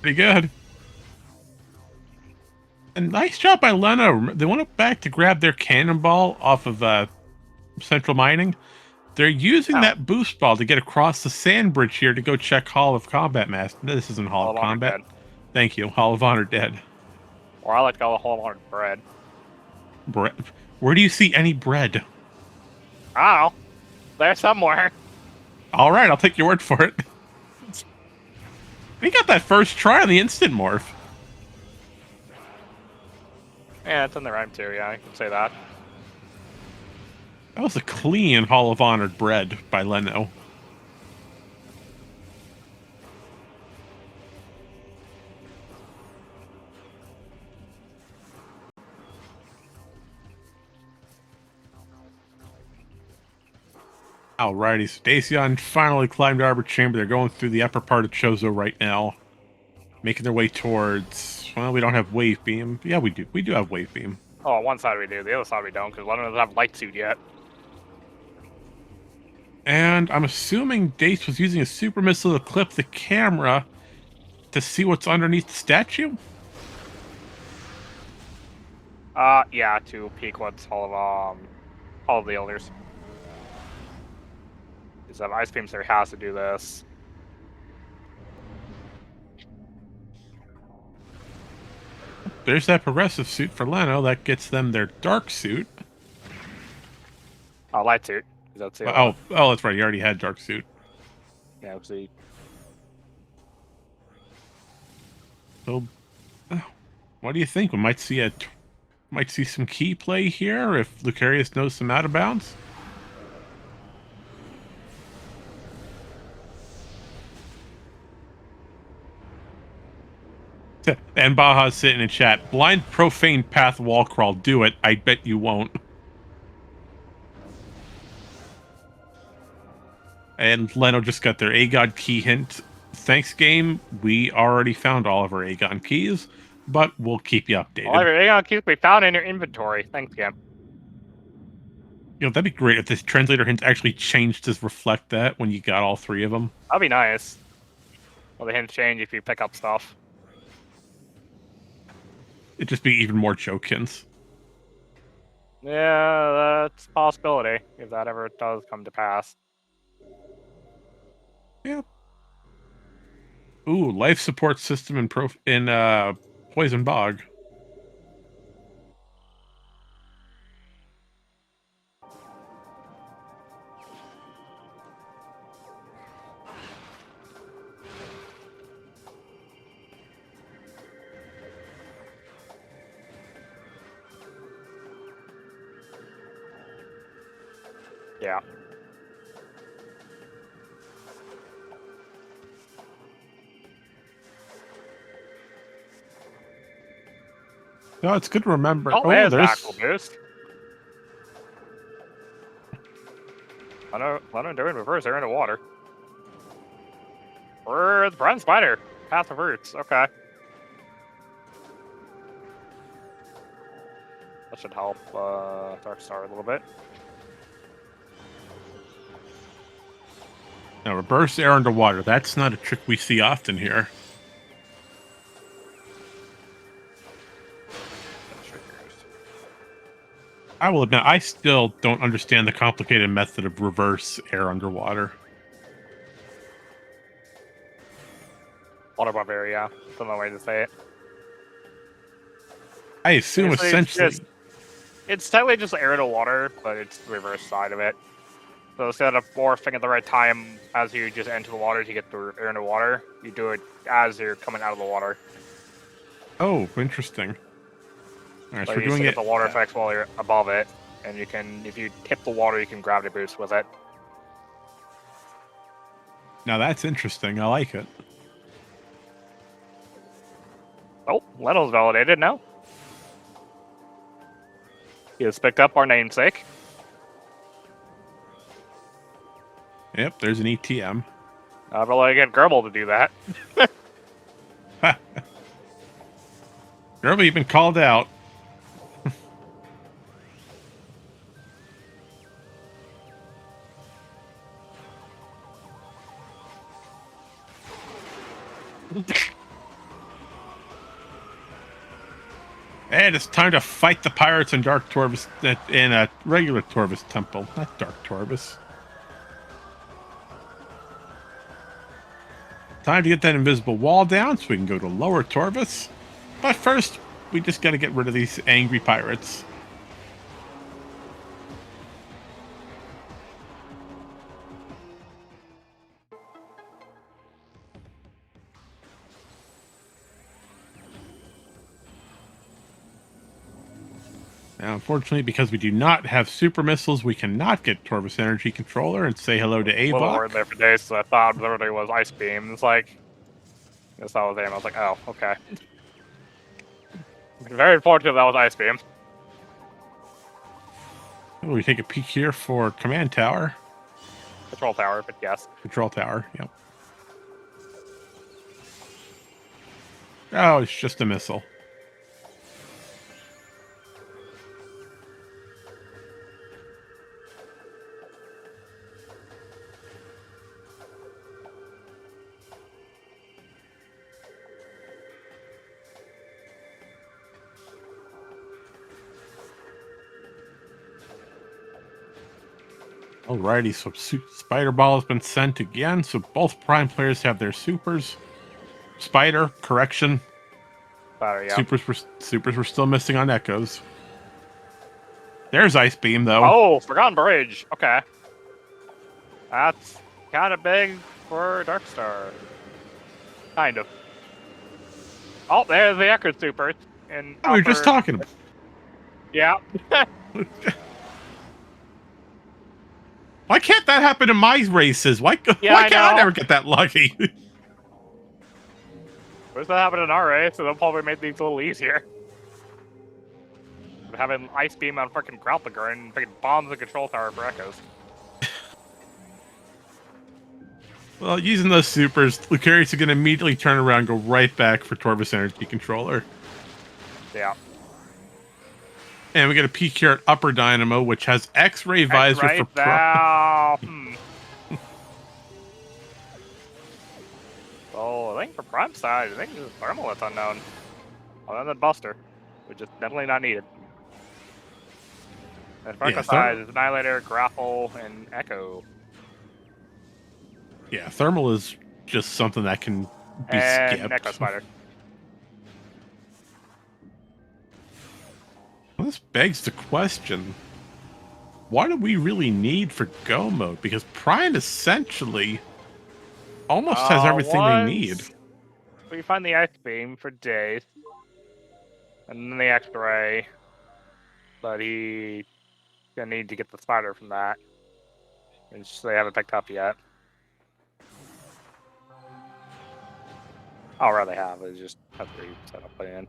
Pretty good. And nice job by Leno. They went back to grab their cannonball off of Central Mining. They're using that boost ball to get across the sand bridge here to go check Hall of Combat Master. This isn't Hall of Combat. Thank you. Hall of Honor dead.
Or I like to call the Hall of Honor bread.
Bread? Where do you see any bread?
I don't know. There somewhere.
All right, I'll take your word for it. We got that first try on the instant morph.
Yeah, it's in the rhyme too, yeah, I can say that.
That was a clean Hall of Honor bread by Leno. Alrighty, so Dacian finally climbed Arbor Chamber. They're going through the upper part of Chozo right now. Making their way towards... Well, we don't have Wave Beam. Yeah, we do. We do have Wave Beam.
Oh, on one side we do, the other side we don't, because Lennon doesn't have Light Suit yet.
And I'm assuming Dace was using a super missile to clip the camera to see what's underneath the statue?
Yeah, to peek what's all of the Elders. Because Ice Beam Theory has to do this.
There's that progressive suit for Leno. That gets them their dark suit.
Light Suit. That's the
Oh, that's right. You already had dark suit.
Yeah, see.
So, what do you think? We might see some key play here if Lucarius knows some out of bounds. And Baja's sitting in chat. Blind profane path wall crawl. Do it. I bet you won't. And Leno just got their A-God key hint. Thanks, game. We already found all of our A-God keys, but we'll keep you updated.
All of your A-God keys will be found in your inventory. Thanks, game.
You know, that'd be great if this translator hint actually changed to reflect that when you got all three of them.
That'd be nice. Well, the hints change if you pick up stuff.
It'd just be even more joke hints.
Yeah, that's a possibility, if that ever does come to pass.
Yep. Ooh, life support system in Poison Bog.
Yeah.
No, it's good to remember.
Oh, there's Axel Boost. Leno and Derwin reverse, they're in the water. Or the Brown Spider. Path of Roots, okay. That should help Dark Star a little bit.
Now, reverse air underwater. That's not a trick we see often here. I will admit, I still don't understand the complicated method of reverse air underwater.
Water Bavaria. That's another way to say it.
I assume
Basically,
essentially.
it's technically just air to water, but it's the reverse side of it. So instead of morphing at the right time as you just enter the water to get the air into water, you do it as you're coming out of the water.
Oh, interesting. All right,
So
so we're
you
doing
still
it.
get the water effects while you're above it, and you can, if you tip the water, you can gravity boost with it.
Now that's interesting. I like it.
Oh, Leno's validated now. He has picked up our namesake.
Yep, there's an ETM.
I'd really get Gerbil to do that.
Gerbil, you've been called out. And it's time to fight the pirates in Dark Torvus, in a regular Torvus temple, not Dark Torvus. Time to get that invisible wall down so we can go to Lower Torvus. But first, we just got to get rid of these angry pirates. Now, unfortunately, because we do not have super missiles, we cannot get Torvus Energy Controller and say hello to
A little
Avok.
word there for days, so I thought literally was Ice Beam. It's like, I guess that was aim. I was like, oh, okay. Very unfortunate that was Ice Beam.
We take a peek here for Command Tower.
Control tower, but yes.
Control Tower, yep. Oh, it's just a missile. Alrighty, so Spider Ball has been sent again, so both Prime players have their supers. Spider, correction.
Yeah.
Supers were still missing on Echoes. There's Ice Beam, though.
Oh, Forgotten Bridge. Okay. That's kind of big for Darkstar. Kind of. Oh, there's the Echo Supers. In
We were just talking about.
Yeah.
Why can't that happen in my races? Why can't I never get that lucky?
What's that happen in our race? So they'll probably make these a little easier. Having Ice Beam on freaking Growlithe and freaking bombs the control tower for Echoes.
Well, using those supers, Lucarius is going to immediately turn around and go right back for Torvus Energy Controller.
Yeah.
And we get a peek here at Upper Dynamo, which has X-Ray Visor for Prime.
Oh, I think for Prime side, I think it's Thermal that's unknown. Other than Buster, which is definitely not needed. And for Echo side is Annihilator, Grapple, and Echo.
Yeah, Thermal is just something that can be skipped.
And Echo Spider.
Well, this begs the question, what do we really need for Go mode? Because Prime essentially almost has everything they need.
We find the Ice Beam for days. And then the X-Ray. But he's gonna need to get the Spider from that. Which they haven't picked up yet. Oh, right, they have. They just have to set up plan.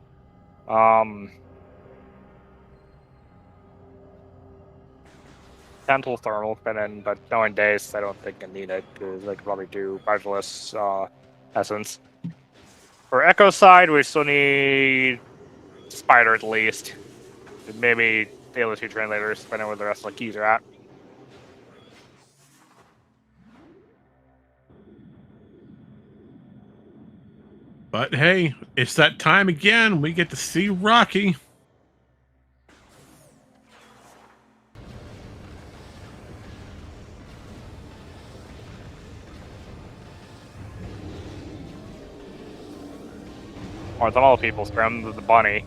Dental Thermal been in, but knowing Dace, I don't think I need it because they could probably do Vitalists Essence. For Echo side, we still need Spider at least. Maybe the other two translators, depending on where the rest of the keys are at.
But hey, it's that time again. We get to see Rocky.
Or some other people's scrim, the bunny.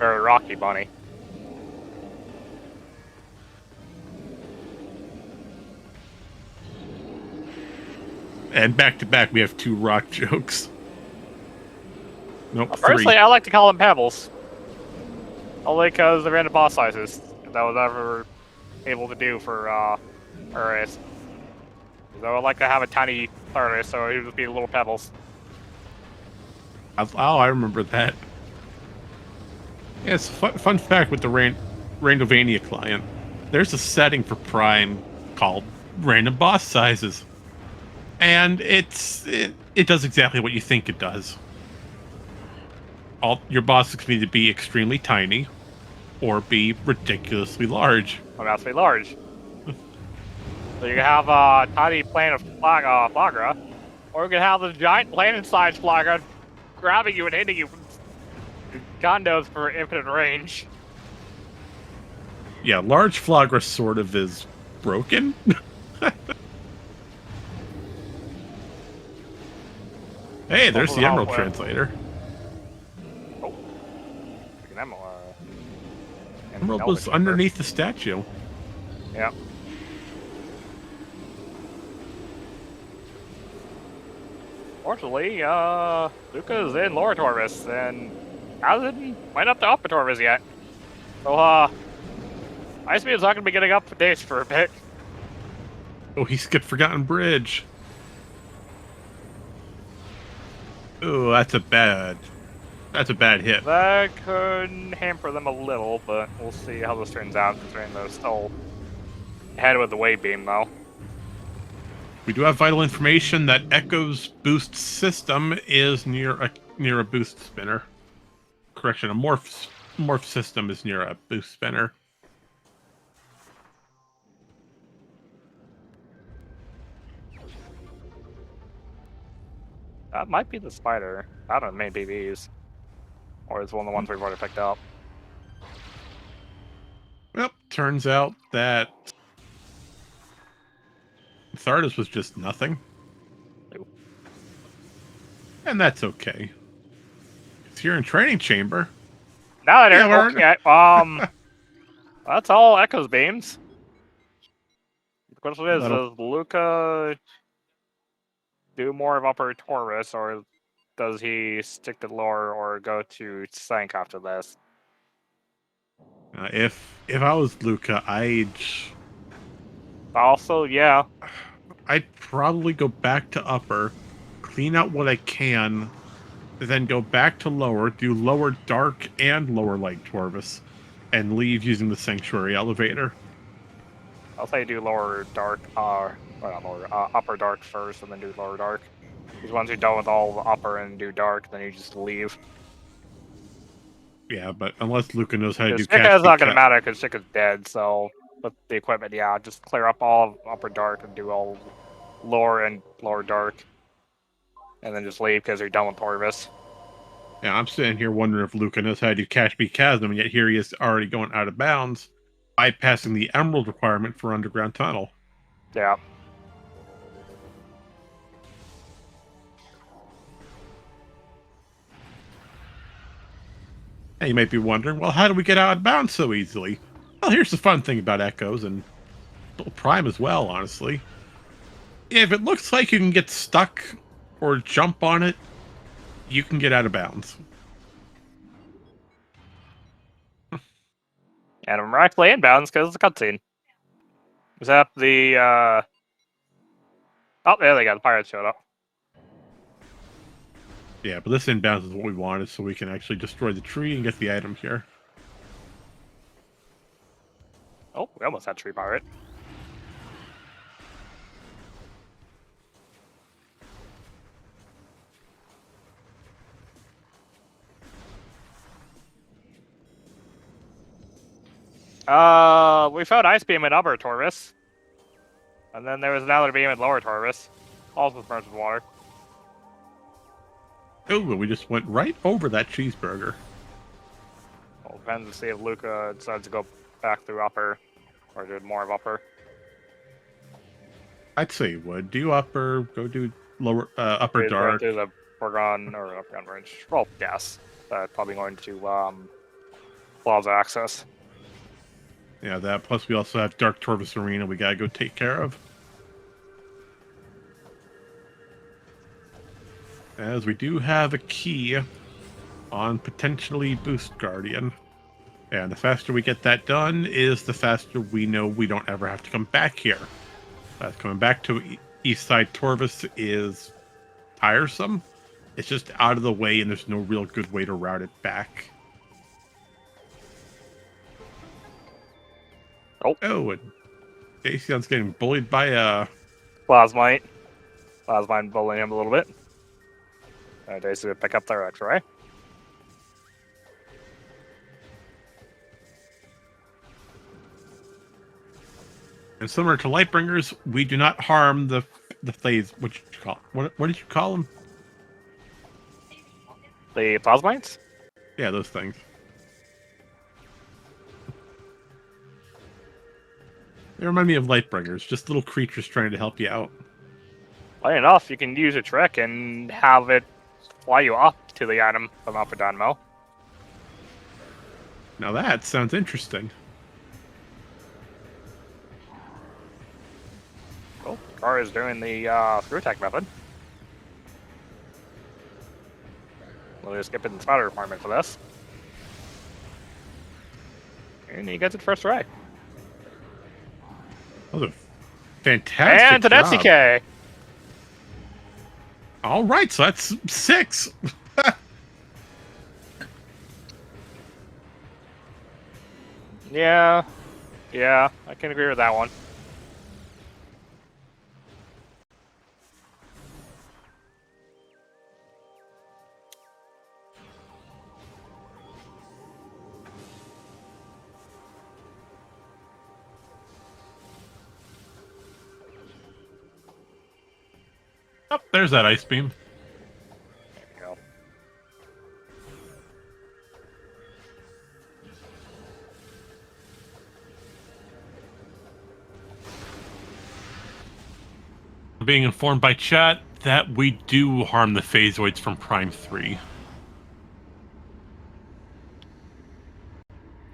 Or Rocky Bunny.
And back to back, we have 2 rock jokes. Nope, 3.
Personally, I like to call them pebbles. Only because they're random boss sizes. That was ever able to do for Urias. So I would like to have a tiny Urias, so it would be little pebbles.
Oh, I remember that. Yeah, it's a fun fact with the Randovania client. There's a setting for Prime called random boss sizes. And it does exactly what you think it does. All your bosses can either be extremely tiny or be ridiculously large.
Well, that's be large. So you can have a tiny plane of Flagra, or you can have the giant plane-sized Flagra grabbing you and hitting you from condos for infinite range.
Yeah, large Flagra sort of is broken. Hey, there's the Emerald Translator.
Oh. An emerald.
Emerald was underneath the statue.
Yeah. Fortunately, Luca's in Lower Torvis and hasn't went up to Upper Torvis yet. So, Ice Beam's not going to be getting up for days for a bit.
Oh, he skipped Forgotten Bridge. Ooh, that's a bad hit.
That could hamper them a little, but we'll see how this turns out, considering they're still ahead with the wave beam, though.
We do have vital information that Echo's boost system is near a boost spinner. Correction, a morph system is near a boost spinner.
That might be the spider. I don't know, maybe these. Or it's one of the ones we've already picked up.
Well, turns out that Thardas was just nothing.
Nope.
And that's okay. It's here in training chamber.
Now that okay, that's all Echo's beams. The question is, does Luca do more of Upper Taurus, or does he stick to Lower or go to Sank after this?
If I was Luca,
Also, yeah.
I'd probably go back to Upper, clean out what I can, then go back to Lower, do Lower Dark and Lower Light Torvis, and leave using the Sanctuary Elevator.
I'll say do Lower Dark, Upper Dark first, and then do Lower Dark. Because once you're done with all the Upper and do Dark, then you just leave.
Yeah, but unless Luca knows how to do
Shika's is not going to matter, because Shika's dead, so with the equipment, yeah, just clear up all of Upper Dark and do all Lower and Lower Dark. And then just leave, because you're done with Torvis.
Yeah, I'm sitting here wondering if Luca knows how to do Cash B Chasm, and yet here he is already going out of bounds, bypassing the Emerald requirement for Underground Tunnel.
Yeah.
And you might be wondering, well, how do we get out of bounds so easily? Well, here's the fun thing about Echoes, and Prime as well, honestly. If it looks like you can get stuck or jump on it, you can get out of bounds.
And I'm actually in bounds because it's a cutscene. Except the, oh, there they go, the pirates showed up.
Yeah, but this inbounds is what we wanted, so we can actually destroy the tree and get the item here.
Oh, we almost had tree pirate. We found Ice Beam in Upper Torvis. And then there was another beam in Lower Torvis. Also submerged with water.
Oh, but we just went right over that cheeseburger.
Well, depends to see if Luca decides to go back through Upper, or do more of Upper.
I'd say you would. Do Upper, go do Lower, Upper Dark.
Do the foregone or not foregone range. Well, yes, probably going to Plaza access.
Yeah, that. Plus, we also have Dark Torvus Arena we gotta go take care of. As we do have a key on potentially Boost Guardian. And the faster we get that done is the faster we know we don't ever have to come back here. Coming back to East Side Torvus is tiresome. It's just out of the way and there's no real good way to route it back. Oh, and Dacion's getting bullied by a...
Plasmite. Plasmite bullying him a little bit. Daisy would pick up their X-ray.
And similar to Lightbringers, we do not harm the phase. What did you call? What did you call them?
The Plasmites?
Yeah, those things. They remind me of Lightbringers, just little creatures trying to help you out.
Funny enough, you can use a trick and have it fly you up to the item from Alpha Dynamo.
Now that sounds interesting.
Oh, Car is doing the screw attack method. We'll skip in the spider requirement for this. And he gets it first try.
Oh, the fantastic
and an
job.
FCK!
All right, so that's 6.
Yeah, I can agree with that one.
Oh, there's that ice beam.
There you go.
Being informed by chat that we do harm the phasoids from Prime 3.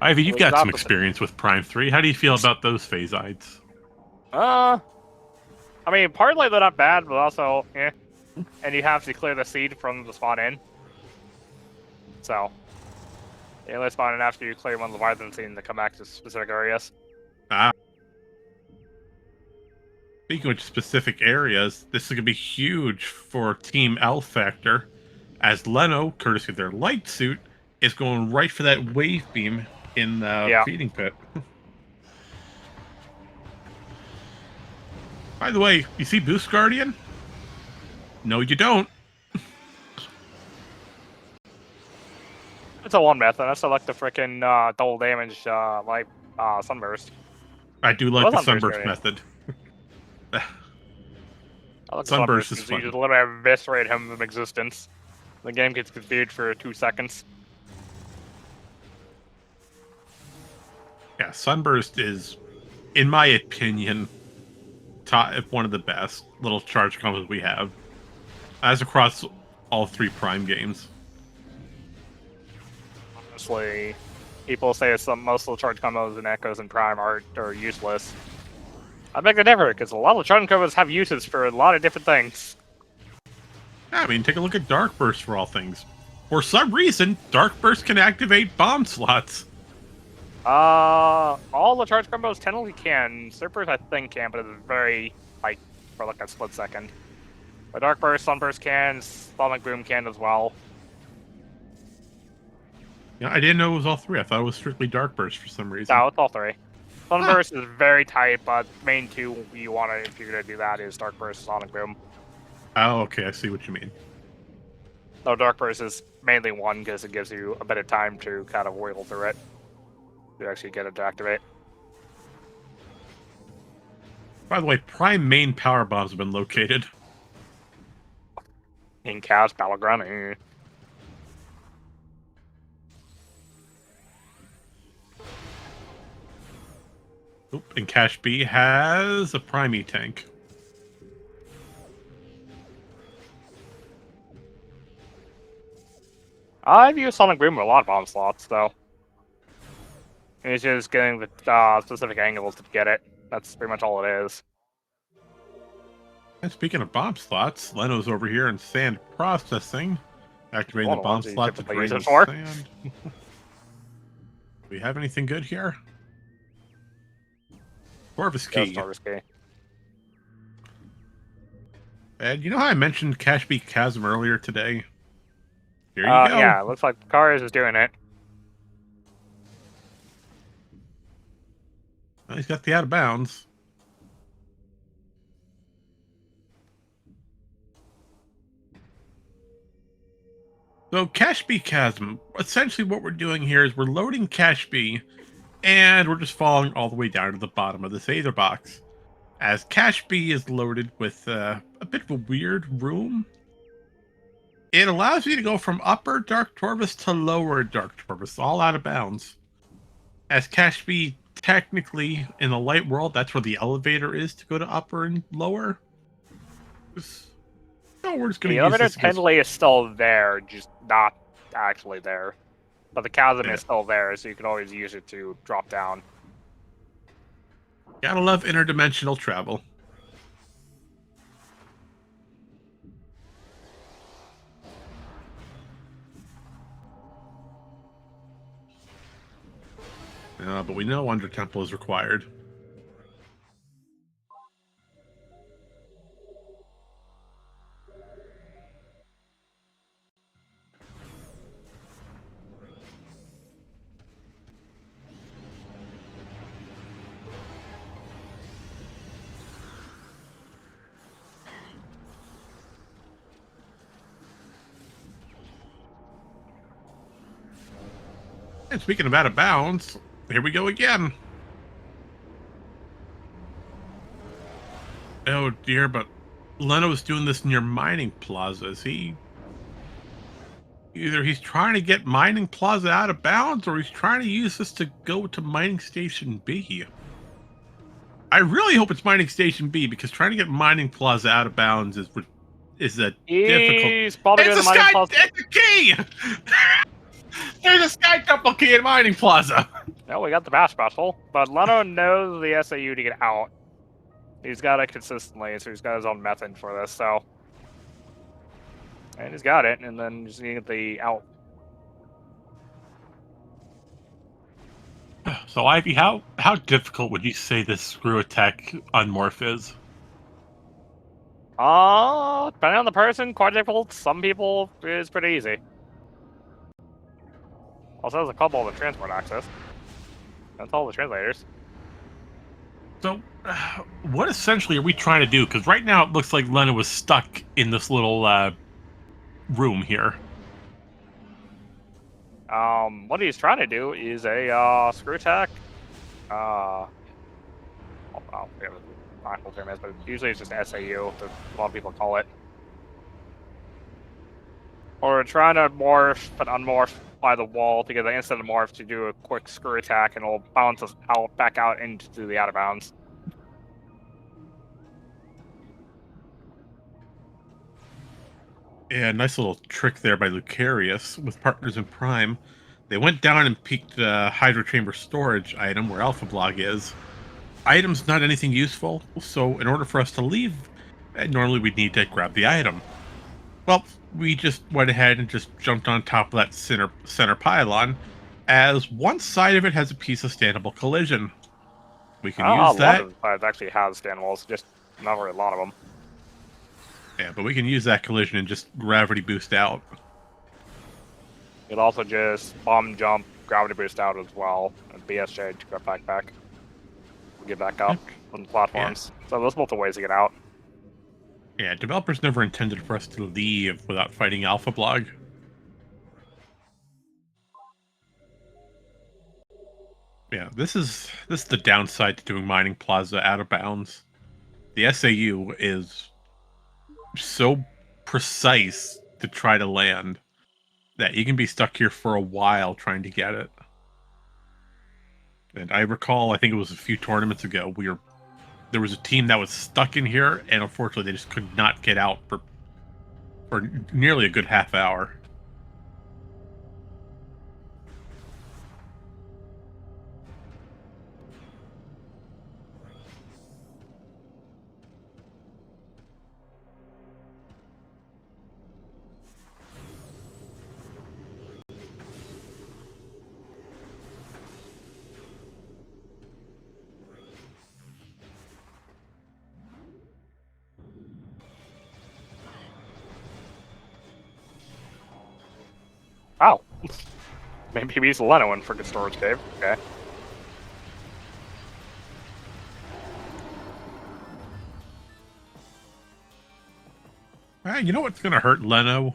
Ivy, you've got some experience with Prime 3. How do you feel about those phasoids?
I mean, partly they're not bad, but also, eh. And you have to clear the seed from the spawn in. So, they only spawn in after you clear one of the Leviathan seed to come back to specific areas.
Ah. Speaking of specific areas, this is going to be huge for Team L Factor, as Leno, courtesy of their light suit, is going right for that wave beam in the feeding pit. By the way, you see Boost Guardian? No, you don't.
It's a one method. I select the freaking double damage sunburst.
I do like the sunburst method.
I like
sunburst is fun.
You just literally eviscerate him from existence. The game gets confused for 2 seconds.
Yeah, sunburst is, in my opinion, one of the best little charge combos we have, as across all 3 Prime games.
Honestly, people say most of the charge combos and echoes in Prime are useless. I beg to differ, because a lot of charge combos have uses for a lot of different things.
Yeah, I mean, take a look at Dark Burst for all things. For some reason, Dark Burst can activate bomb slots.
All the charge combos technically can. Surfers, I think, can, but it's very, for like a split second. But Dark Burst, Sunburst can, Sonic Boom can as well.
Yeah, I didn't know it was all 3. I thought it was strictly Dark Burst for some reason.
No, it's all 3. Sunburst is very tight, but main 2 you want to, if you're going to do that, is Dark Burst, Sonic Boom.
Oh, okay, I see what you mean.
No, Dark Burst is mainly 1 because it gives you a bit of time to kind of wiggle through it. To actually get it to activate.
By the way, Prime main power bombs have been located.
In Chaos Battleground.
Oop, and Cash B has a Prime E tank.
I've used Sonic Boom with a lot of bomb slots, though. It's just getting the specific angles to get it. That's pretty much all it is.
And speaking of bomb slots, Leno's over here in sand processing, activating the
One of the
bomb
ones that you
slot to
typically
drain
use
the
it for.
sand. Do we have anything good here? Corvus
Yes,
Key.
Corvus Key.
And you know how I mentioned Cashby Chasm earlier today? Here you go.
Yeah, it looks like Karius is doing it.
Well, he's got the out of bounds. So Cashby Chasm, essentially what we're doing here is we're loading Cashby, and we're just falling all the way down to the bottom of this Aether box. As Cashby is loaded with a bit of a weird room, it allows you to go from upper Dark Torvus to lower Dark Torvus, all out of bounds. As Cashby, technically, in the light world, that's where the elevator is to go to upper and lower. So we're just going
The
to use
elevator
this.
technically is still there, just not actually there. But the chasm
Yeah.
is still there, so you can always use it to drop down.
Gotta love interdimensional travel. But we know Under Temple is required. And speaking of out of bounds, here we go again. Oh dear, but Leno's doing this near Mining Plaza. Is he... Either he's trying to get Mining Plaza out of bounds, or he's trying to use this to go to Mining Station B. I really hope it's Mining Station B, because trying to get Mining Plaza out of bounds is a difficult...
He's probably
It's
doing
a
the Mining
sky...
Plaza.
It's a key! There's a Sky Temple key in Mining Plaza!
No, we got the Bash Battle, but Leno knows the SAU to get out. He's got it consistently, so he's got his own method for this, so... And he's got it, and then just need the out.
So, Ivy, how difficult would you say this screw attack on Morph is?
Depending on the person, quite difficult. Some people, it's pretty easy. Also has a couple of the transport access. That's all the translators.
So, what essentially are we trying to do? Because right now it looks like Lena was stuck in this little room here.
What he's trying to do is a screw attack. I forget what the actual term is, but usually it's just SAU, that a lot of people call it. Or trying to morph but unmorph by the wall to get the instant morph to do a quick screw attack, and it'll bounce us out back out into the out of bounds.
Yeah, nice little trick there by Lucarius with partners in Prime. They went down and peeked the Hydro Chamber storage item where Alpha Blog is. Item's not anything useful, so in order for us to leave, normally we'd need to grab the item. Well, we just went ahead and just jumped on top of that center pylon, as one side of it has a piece of standable collision. We can use that.
A lot of sides actually has stand walls, just not very a lot of them.
Yeah, but we can use that collision and just gravity boost out.
You'd also just bomb jump, gravity boost out as well, and BSJ to get back. Get back up on the platforms. Yeah. So there's multiple ways to get out.
Yeah, developers never intended for us to leave without fighting Alpha Blog. Yeah, this is the downside to doing Mining Plaza out of bounds. The SAU is so precise to try to land that you can be stuck here for a while trying to get it. And I recall, I think it was a few tournaments ago, there was a team that was stuck in here, and unfortunately they just could not get out for nearly a good half hour.
Maybe he used Leno in freaking storage cave. Okay.
You know what's gonna hurt Leno?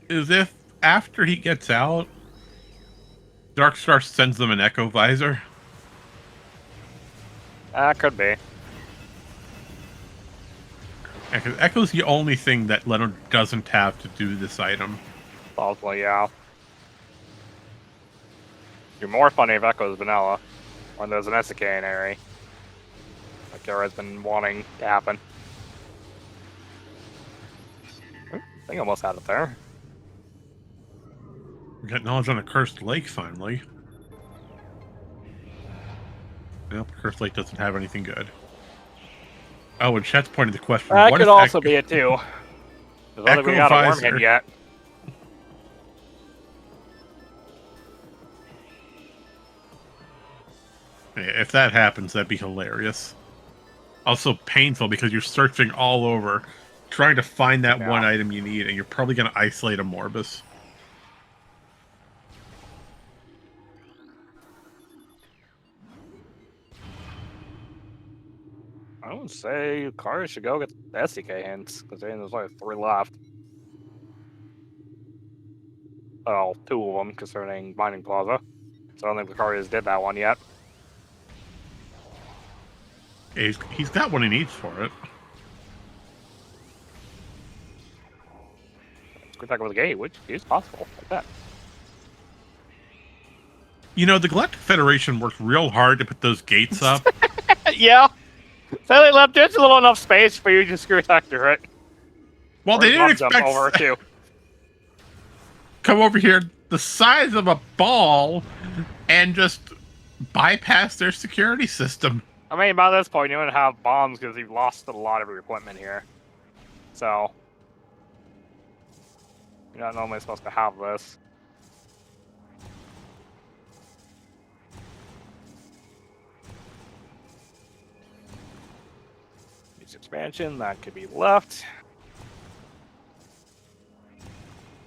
Is if after he gets out, Darkstar sends them an Echo Visor.
Could be.
Because Echo's the only thing that Leno doesn't have to do this item.
Possibly, yeah. Be more funny if Echo's vanilla. When there's an SK like Kara's been wanting to happen. I think I almost had it there.
We got knowledge on a cursed lake finally. Nope, cursed lake doesn't have anything good. Oh, and Chet's pointed the question.
That
what
could
if
also be it too. I don't think we got a worm
Visor.
hit yet.
If that happens, that'd be hilarious. Also painful because you're searching all over, trying to find that one item you need, and you're probably going to isolate a Morbus.
I would say Kari should go get the SDK hints, because there's only 3 left. Oh, 2 of them concerning Mining Plaza. So I don't think Kari has did that one yet.
He's got what he needs for it.
Let's go back with the gate, which is possible. Like that.
You know, the Galactic Federation worked real hard to put those gates up.
Yeah. So they left just a little enough space for you to screw Hector, right?
Well, they didn't expect
over too.
Come over here the size of a ball and just bypass their security system.
I mean, by this point, you wouldn't have bombs because you've lost a lot of your equipment here. So, you're not normally supposed to have this. Use expansion, that could be left.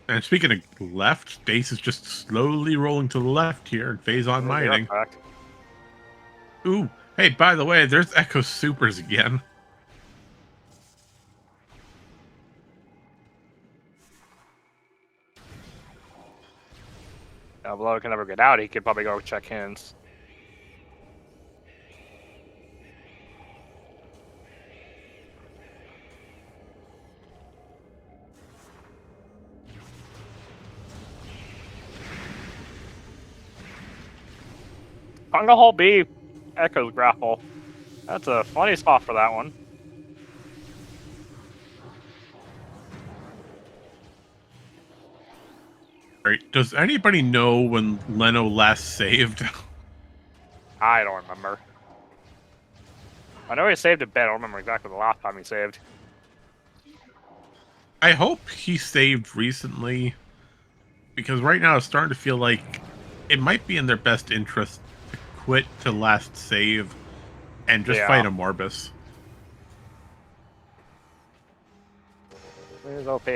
And speaking of left, Dace is just slowly rolling to the left here and phase on mining. Ooh, hey, by the way, there's Echo Supers again.
Although he can never get out, he could probably go check hints. Fungal Hole B, Echo's grapple. That's a funny spot for that one.
Right. Does anybody know when Leno last saved?
I don't remember. I know he saved a bit. I don't remember exactly the last time he saved.
I hope he saved recently, because right now it's starting to feel like it might be in their best interest to quit to last save and just fight a Morbus.
There's OP.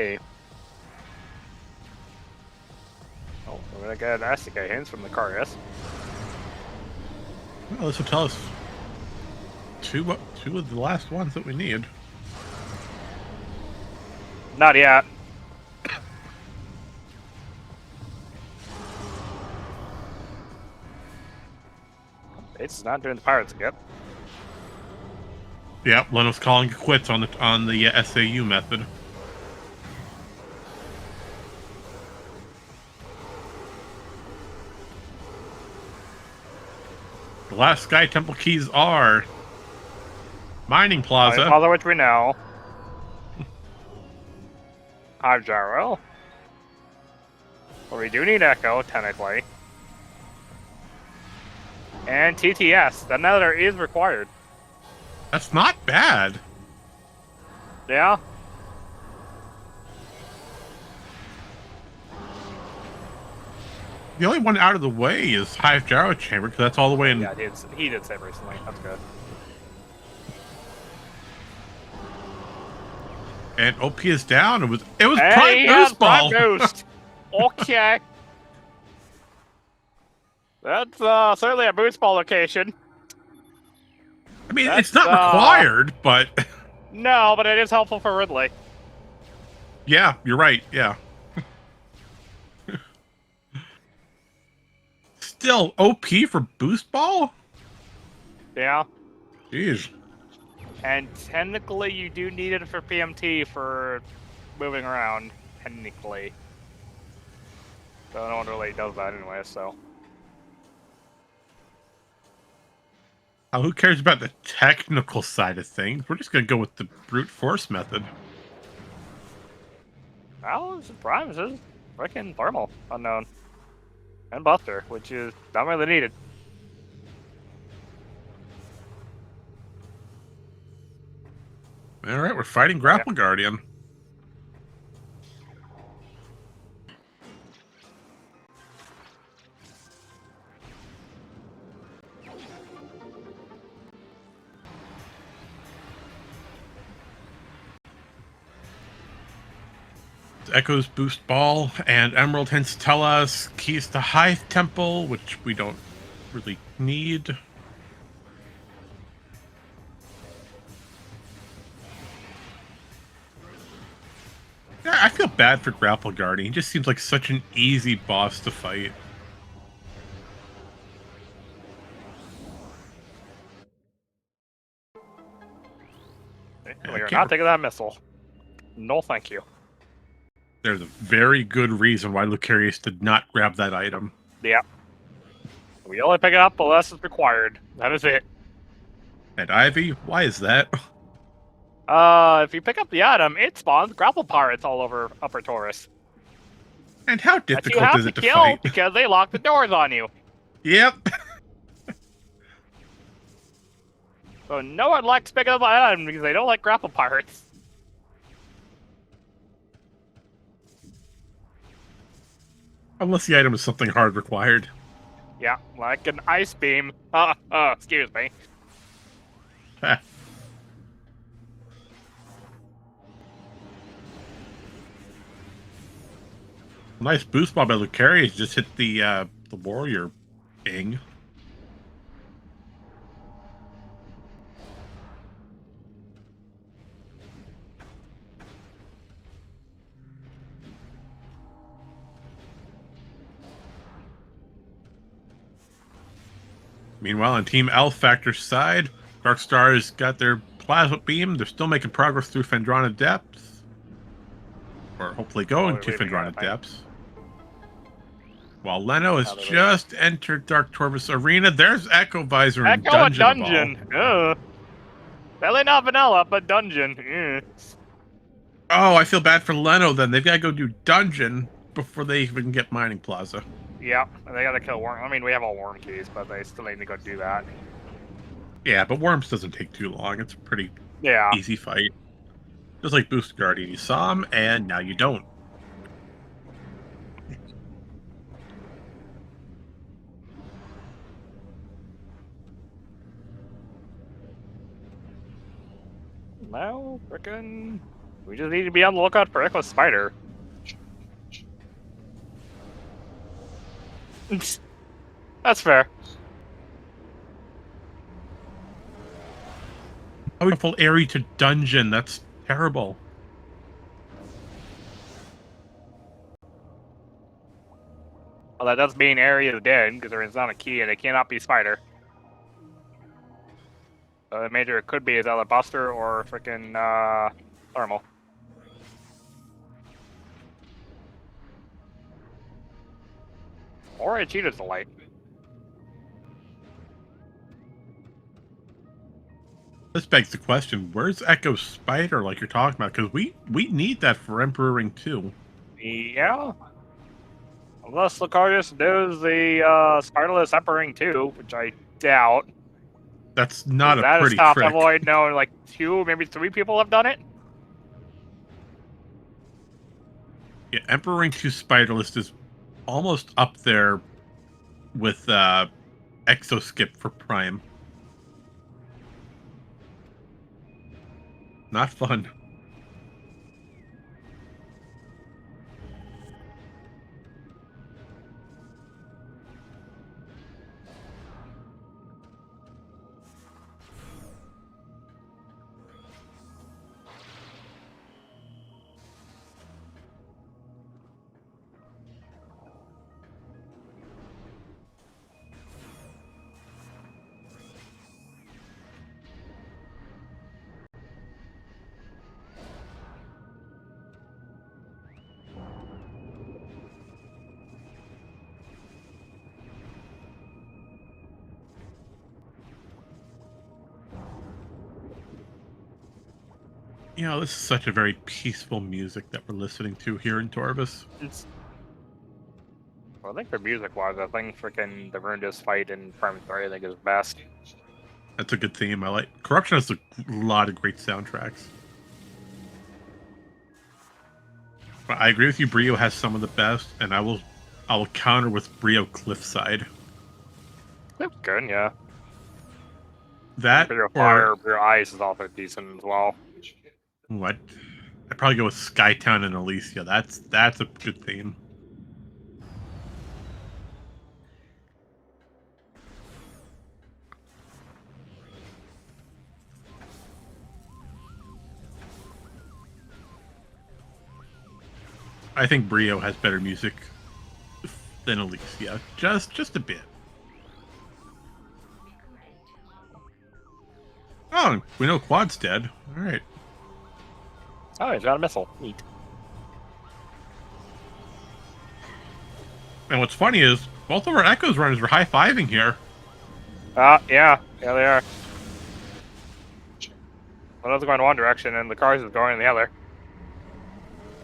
Oh, we're gonna get an SDK hints from the Carius.
Well, this will tell us two of the last ones that we need.
Not yet. It's not doing the pirates yet.
Yeah, Leno's calling it quits on the SAU method. The last Sky Temple keys are Mining Plaza.
Plaza, which we know. Hive Gyro. Well, we do need Echo, technically. And TTS. The Nether is required.
That's not bad.
Yeah.
The only one out of the way is Hive Gyro Chamber, because that's all the way in.
Yeah, he did save recently. That's good.
And OP is down. It was Prime Boost Ball.
Prime Boost. Okay. That's certainly a boost ball location.
I mean, it's
That's
not required, but
no, but it is helpful for Ridley.
yeah, you're right. Yeah. Still OP for boost ball?
Yeah.
Jeez.
And technically, you do need it for PMT for moving around. Technically. So no one really does that anyway, so.
Who cares about the technical side of things? We're just going to go with the brute force method.
Well, this is Prime. This is freaking Thermal. Unknown. And Buster, which is not really needed.
All right, we're fighting Grapple Guardian. Echo's boost ball, and Emerald hints tell us keys to Hive Temple, which we don't really need. Yeah, I feel bad for Grapple Guardian. He just seems like such an easy boss to fight.
You're not taking that missile. No, thank you.
There's a very good reason why Lucarius did not grab that item.
Yeah. We only pick it up unless it's required. That is it.
And Ivy, why is that?
If you pick up the item, it spawns grapple pirates all over Upper Taurus.
And how
That you
difficult
have
is it to
kill
fight?
because they lock the doors on you.
Yep.
So no one likes picking up the item because they don't like grapple pirates.
Unless the item is something hard required.
Yeah, like an ice beam. Excuse me.
Nice boost ball by Lucarius. Just hit the warrior ing. Meanwhile, on Team L Factor's side, Darkstar's got their plasma beam. They're still making progress through Fendrana Depths. Or hopefully going to Fendrana Depths. While Leno has just entered Dark Torvus Arena, there's Echo Visor in Dungeon.
Ugh. Belly not vanilla, but dungeon. Ugh.
Oh, I feel bad for Leno then. They've got to go do Dungeon before they even get Mining Plaza.
Yeah, and they gotta kill Worm. I mean, we have all Worm keys, but they still need to go do that.
Yeah, but Worms doesn't take too long. It's a pretty easy fight. Just like Boost Guardian. You saw him, and now you don't.
Now, frickin', we just need to be on the lookout for Echo Spider. That's fair.
Powerful area to Dungeon. That's terrible.
Well, that does mean area is dead because there is not a key and it cannot be Spider. The major it could be is either Buster or frickin' Thermal. Or a Cheetah's Delight.
This begs the question, where's Echo Spider like you're talking about? Because we need that for Emperor Ring 2.
Yeah. Unless Lucarius does the Spiderless Emperor Ring 2, which I doubt.
That's not a
that
pretty
is tough.
trick.
I've only known like 2, maybe 3 people have done it.
Yeah, Emperor Ring 2 Spiderless is almost up there with Exo Skip for Prime. Not fun. You know, this is such a very peaceful music that we're listening to here in Torvis.
It's, well, I think for music-wise, I think freaking the Verundus fight in Prime 3, I think is best.
That's a good theme. I like. Corruption has a lot of great soundtracks. But I agree with you. Brio has some of the best, and I will counter with Brio Cliffside.
It's good, yeah.
That
Your
or
Fire, your Ice is also decent as well.
what? I'd probably go with Skytown and Elysia. That's a good theme. I think Brio has better music than Elysia. Just a bit. Oh, we know Quad's dead. All right.
Oh, he's got a missile. Neat.
And what's funny is both of our Echoes runners are high-fiving here.
Yeah, they are. One of them's going in one direction, and the cars is going in the other.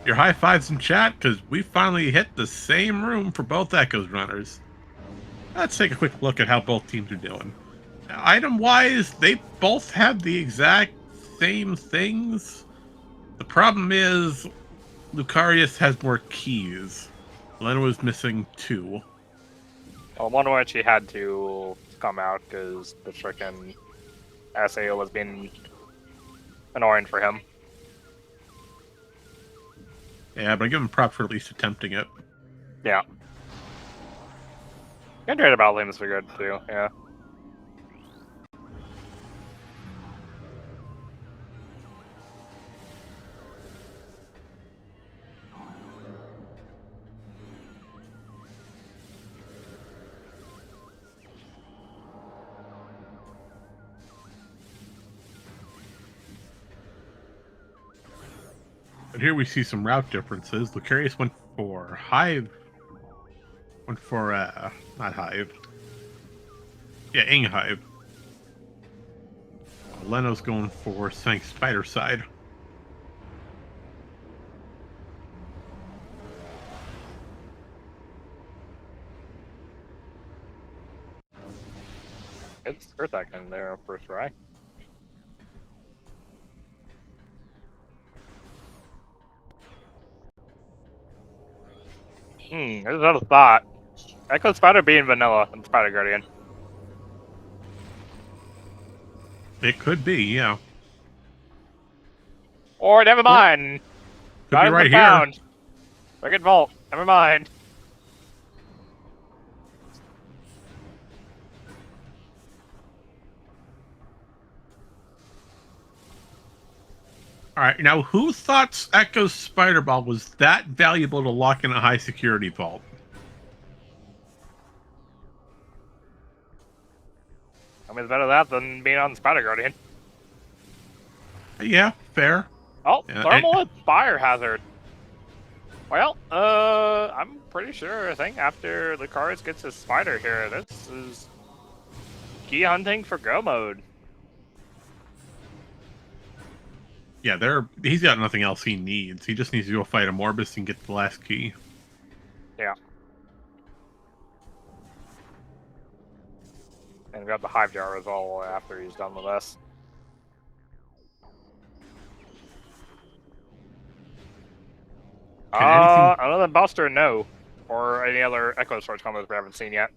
Your high fives in chat because we finally hit the same room for both Echoes runners. Let's take a quick look at how both teams are doing. Item-wise, they both have the exact same things. The problem is Lucarius has more keys. Lena was missing 2.
Well, one of which he had to come out because the frickin' SAO was being annoying for him.
Yeah, but I give him props for at least attempting it.
Yeah. And trade about Limbs were good too, yeah.
But here we see some route differences. Lucarius went for Hive. Went for, not Hive. Yeah, Ing Hive. Leno's going for Sank Spider Side.
It's Earthak in there first try. There's another thought. Echo Spider being vanilla and Spider Guardian.
It could be, yeah.
Or never mind.
Could be right here.
Wicked Vault. Never mind.
All right, now who thought Echo's Spider Ball was that valuable to lock in a high security vault?
I mean, it's better that than being on Spider Guardian.
Yeah, fair.
Oh,
Yeah,
thermal and fire hazard. Well, I'm pretty sure. I think after the cards gets his spider here, this is key hunting for go mode.
Yeah, he's got nothing else he needs. He just needs to go fight a Morbus and get the last key.
Yeah. And we got the Hive Jar as well after he's done with this. Other than Buster, no. Or any other Echo Source combos we haven't seen yet.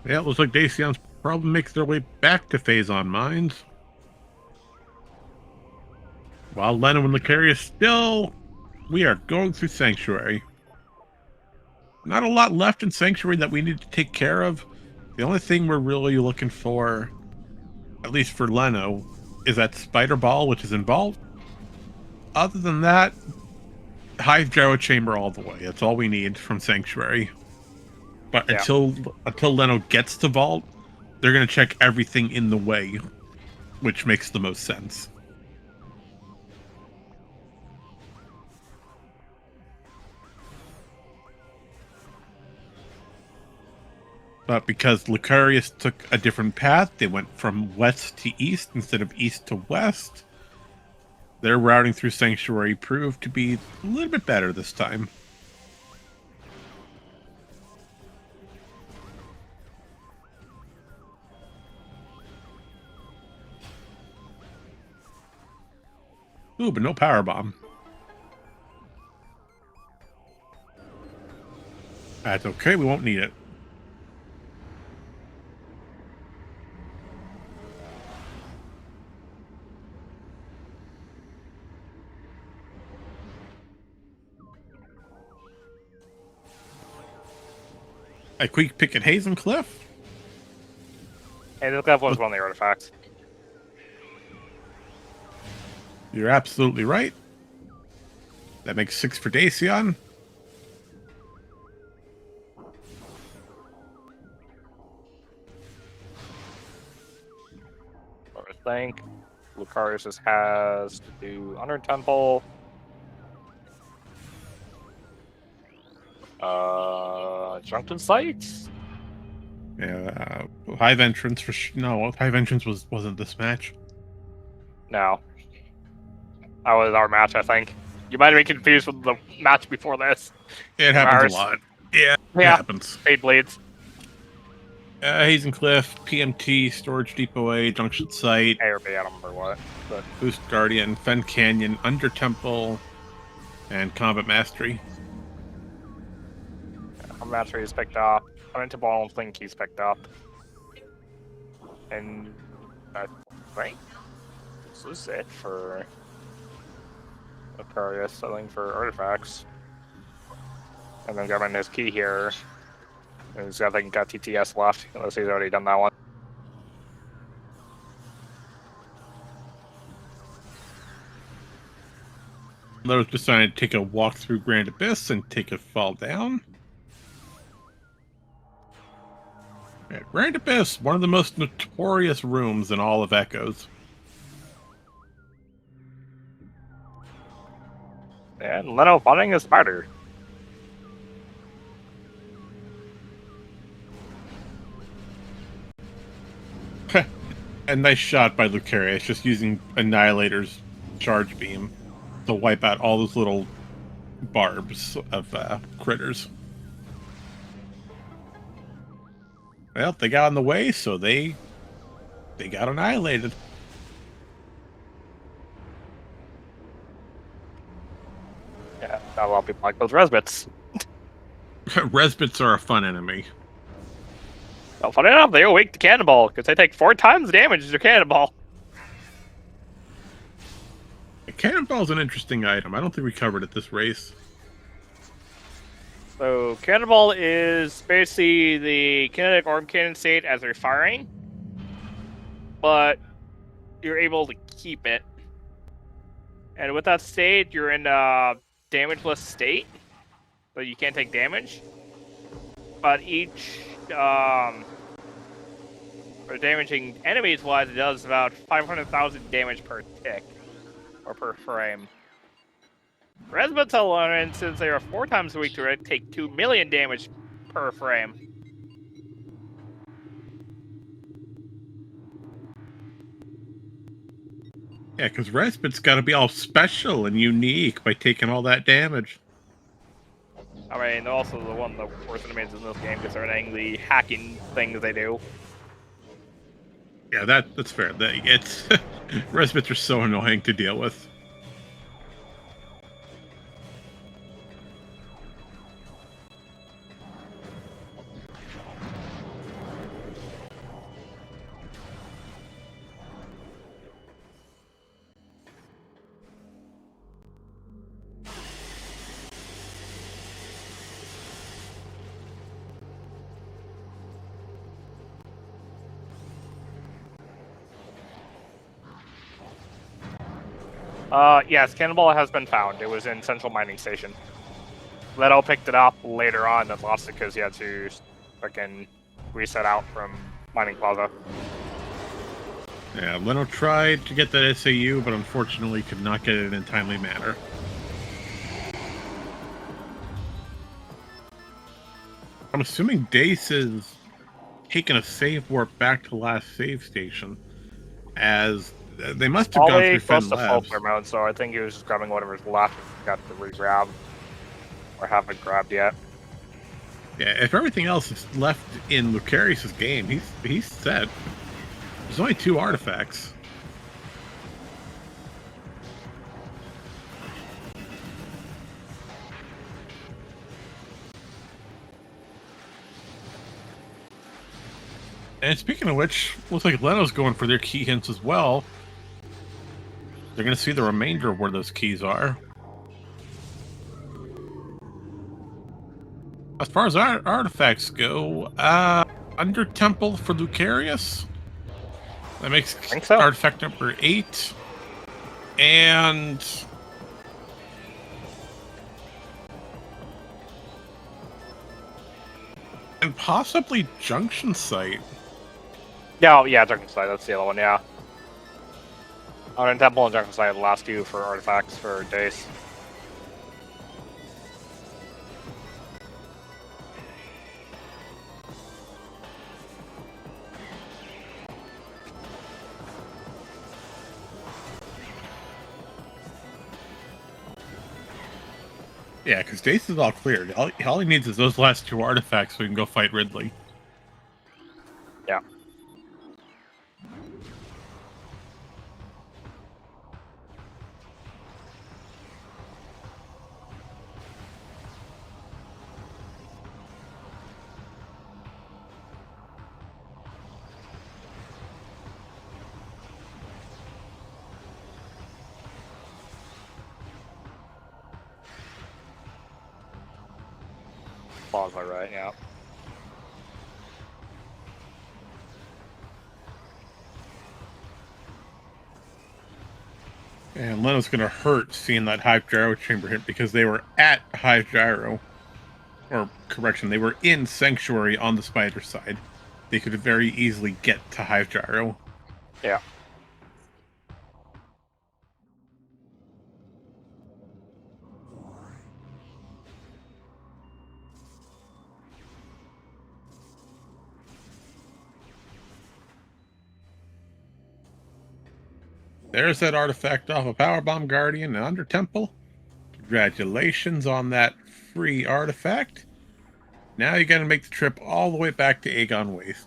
Yeah, it looks like Dacian's probably makes their way back to Phazon Mines. While Leno and Lucarius still, we are going through Sanctuary. Not a lot left in Sanctuary that we need to take care of. The only thing we're really looking for, at least for Leno, is that Spider Ball, which is involved. Other than that, Hive Gyro Chamber all the way. That's all we need from Sanctuary. But
Yeah.
until Leno gets to Vault, they're going to check everything in the way, which makes the most sense. But because Lucarius took a different path, they went from west to east instead of east to west. Their routing through Sanctuary proved to be a little bit better this time. Ooh, but no power bomb. That's okay, we won't need it. A quick pick at Hazen Cliff.
Hey, this guy was one of the artifacts.
You're absolutely right. That makes 6 for Dacian.
I think Lucarius just has to do Under Temple. Junction sites?
Yeah, Hive entrance for no. Hive entrance wasn't this match.
No. That was our match, I think. You might have been confused with the match before this.
It happens
Ours.
a lot. Yeah, it
Yeah.
happens.
Fade Blades.
Hazen Cliff, PMT, Storage Depot A, Junction Site,
A or B, I don't remember what. But
Boost Guardian, Fen Canyon, Under Temple, and Combat Mastery.
Mastery is picked up. Under Temple, I don't think he's picked up. And I think this is it for Aquarius selling for artifacts. And then grabbing his key here. And he's got TTS left, unless he's already done that one.
Those decided to take a walk through Grand Abyss and take a fall down. Yeah, Grand Abyss, one of the most notorious rooms in all of Echoes.
And Leno fighting a spider.
A nice shot by Lucarius, just using Annihilator's charge beam to wipe out all those little barbs of critters. Well, they got in the way, so they got annihilated.
Yeah, not a lot of people like those Resbits.
Resbits are a fun enemy.
Well, funny enough, they are weak to Cannonball, because they take 4 times the damage to Cannonball.
A Cannonball's an interesting item. I don't think we covered it this race.
So, Cannonball is basically the kinetic orb cannon state as they're firing, but you're able to keep it. And with that state, you're in a damageless state, so you can't take damage. But each, for damaging enemies wise, it does about 500,000 damage per tick, or per frame. Resbits alone, since they are 4 times weak to it, take 2 million damage per frame.
Yeah, because Resbit's got to be all special and unique by taking all that damage.
I mean, they're also one of the worst enemies in this game concerning the hacking things they do.
Yeah, that's fair. It's Resbits are so annoying to deal with.
Yes, Cannonball has been found. It was in Central Mining Station. Leto picked it up later on and lost it because he had to freaking reset out from Mining Plaza.
Yeah, Leno tried to get that SAU, but unfortunately could not get it in a timely manner. I'm assuming Dace is taking a save warp back to the last save station, as they must have gone
Probably
through
close
Fen
to full
Labs.
clear mode, so I think he was just grabbing whatever's left and got to re-grab. Or haven't grabbed yet.
Yeah, if everything else is left in Lucarius's game, he's set. There's only 2 artifacts. And speaking of which, looks like Leno's going for their key hints as well. They're going to see the remainder of where those keys are. As far as our artifacts go, under Temple for Lucarius. That makes
I think so.
artifact number 8. And possibly Junction Site.
Yeah, yeah, Junction Site, that's the other one, yeah. Out in Temple and Junction Site are the last 2 for artifacts for Dace.
Yeah, because Dace is all cleared. All he needs is those last 2 artifacts so we can go fight Ridley.
Yeah. Plaza, right, yeah.
And Leno's going to hurt seeing that Hive Gyro chamber hit because they were at Hive Gyro. Or, correction, they were in Sanctuary on the spider side. They could very easily get to Hive Gyro.
Yeah.
There's that artifact off of Powerbomb Guardian and Under Temple. Congratulations on that free artifact. Now you got to make the trip all the way back to Aegon Wastes.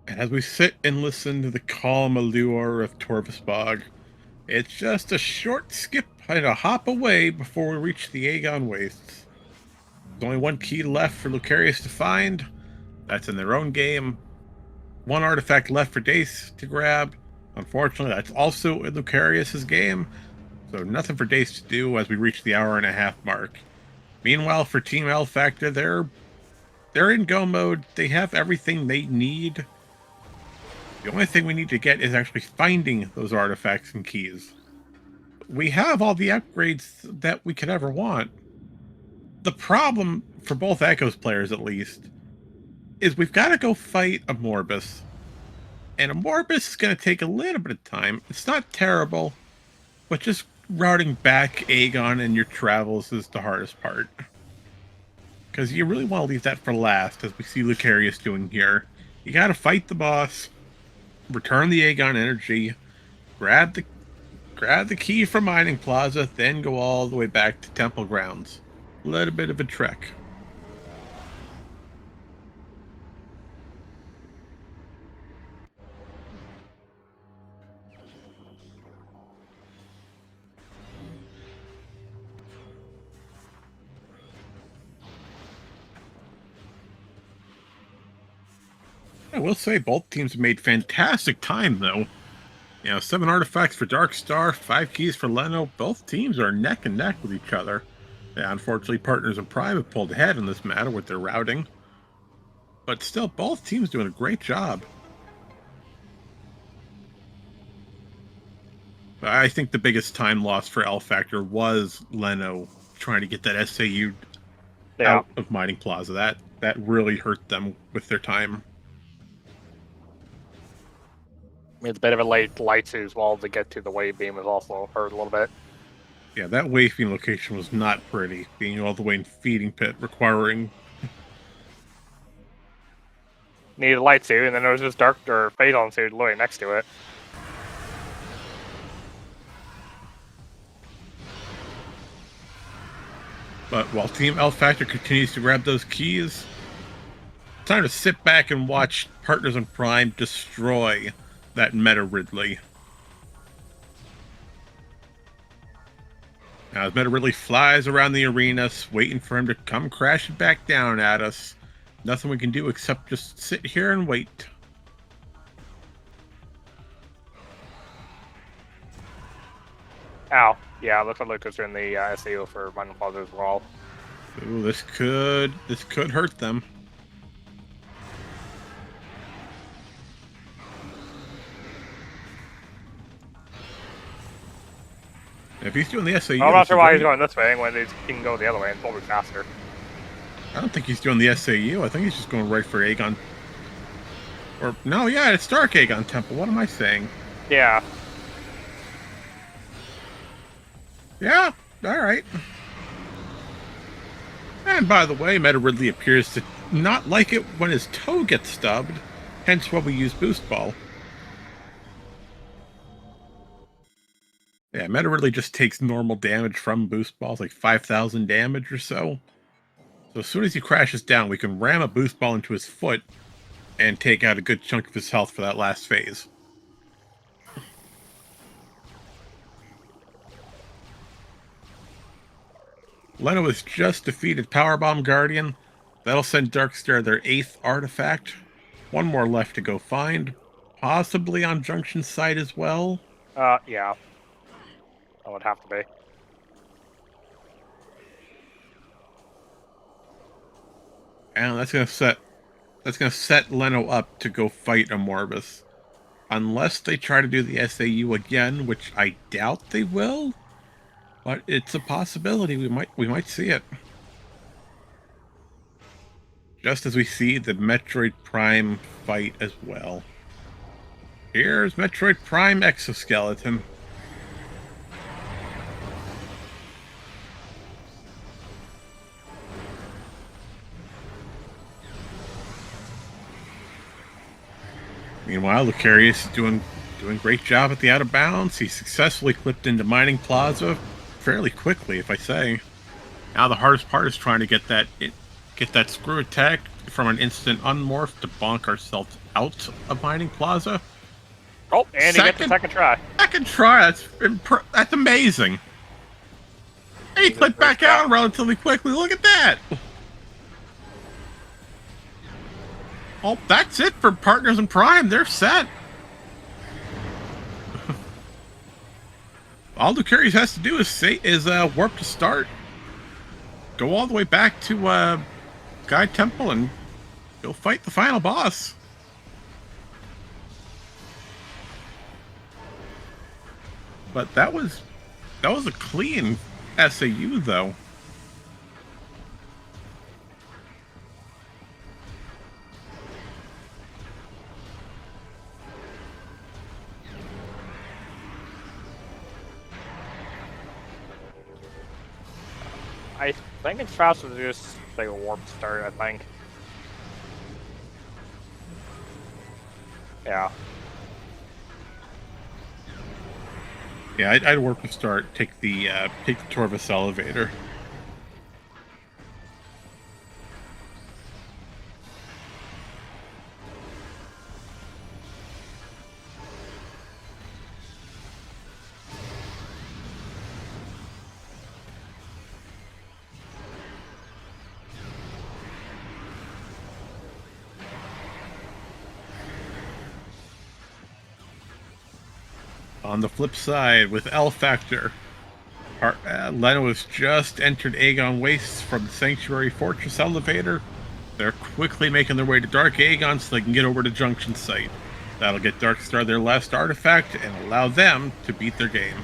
And as we sit and listen to the calm allure of Torvusbog, it's just a short skip and a hop away before we reach the Aegon Wastes. There's only 1 key left for Lucarius to find. That's in their own game. 1 artifact left for Dace to grab. Unfortunately, that's also in Lucarius's game. So nothing for Dace to do as we reach the hour-and-a-half mark. Meanwhile, for Team L Factor, they're in go mode. They have everything they need. The only thing we need to get is actually finding those artifacts and keys. We have all the upgrades that we could ever want. The problem, for both Echoes players at least, is we've got to go fight a Morbus. And a Morbus is going to take a little bit of time. It's not terrible, but just routing back Aegon in your travels is the hardest part. Because you really want to leave that for last, as we see Lucarius doing here. You got to fight the boss, return the Aegon energy, grab the key from Mining Plaza, then go all the way back to Temple Grounds. A little bit of a trek. I will say both teams made fantastic time, though. 7 artifacts for Dark Star, 5 keys for Leno. Both teams are neck and neck with each other. Yeah, unfortunately, Partners in Prime have pulled ahead in this matter with their routing. But still, both teams doing a great job. I think the biggest time loss for L Factor was Leno trying to get that SAU out of Mining Plaza. That really hurt them with their time.
It's a bit of a late lights as well to get to the wave beam was also hurt a little bit.
Yeah, that wave beam location was not pretty, being all the way in Feeding Pit, requiring...
Needed a light suit, and then there was this dark or phazon suit literally next to it.
But while Team L Factor continues to grab those keys, time to sit back and watch Partners in Prime destroy that Meta Ridley. Now, as Meta Ridley flies around the arena, waiting for him to come crashing back down at us, nothing we can do except just sit here and wait.
Ow. Yeah, looks like Lucas are in the SAU for Mining Plaza as well.
Ooh, this could hurt them. If he's doing the SAU...
I'm not sure why he's going this way when he can go the other way and probably faster.
I don't think he's doing the SAU. I think he's just going right for Aegon. Or, no, yeah, it's Dark Aegon Temple. What am I saying?
Yeah.
Yeah, alright. And by the way, Meta Ridley appears to not like it when his toe gets stubbed, hence why we use Boost Ball. Yeah, Meta Ridley just takes normal damage from Boost Balls, like 5,000 damage or so. So as soon as he crashes down, we can ram a Boost Ball into his foot and take out a good chunk of his health for that last phase. Leno has just defeated Powerbomb Guardian. That'll send Darkstar their 8th artifact. One more left to go find. Possibly on Junction site as well.
Yeah. That would have to be.
And that's gonna set Leno up to go fight Amorbus. Unless they try to do the SAU again, which I doubt they will. But it's a possibility. We might see it. Just as we see the Metroid Prime fight as well. Here's Metroid Prime Exoskeleton. Meanwhile, Lucarius is doing a great job at the out of bounds. He successfully clipped into Mining Plaza fairly quickly, if I say. Now the hardest part is trying to get that screw attack from an instant unmorph to bonk ourselves out of Mining Plaza.
Oh, and he gets the second try.
Second try. That's amazing. And he clipped back out relatively quickly. Look at that. Oh, that's it for Partners in Prime. They're set. All Lucarius has to do is warp to start, go all the way back to Guide Temple, and go fight the final boss. But that was a clean SAU though.
I think it's faster to just like a warp start, I think. Yeah.
Yeah, I'd warp to start, take the Torvus elevator. On the flip side, with L Factor, Leno has just entered Aegon Wastes from the Sanctuary Fortress elevator. They're quickly making their way to Dark Aegon so they can get over to Junction Site. That'll get Darkstar their last artifact and allow them to beat their game.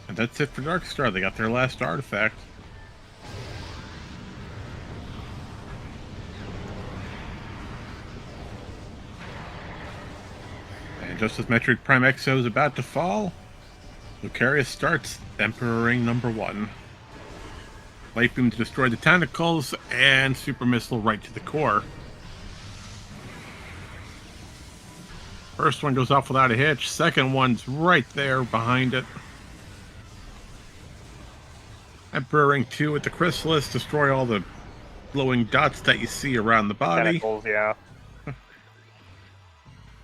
And that's it for Darkstar. They got their last artifact. And just as Metroid Prime Exo is about to fall, Lucarius starts Emperor Ring #1. Light Beam to destroy the tentacles, and Super Missile right to the core. First one goes off without a hitch. Second one's right there behind it. Emperor Ring 2 with the Chrysalis, destroy all the glowing dots that you see around the body.
Tentacles, yeah.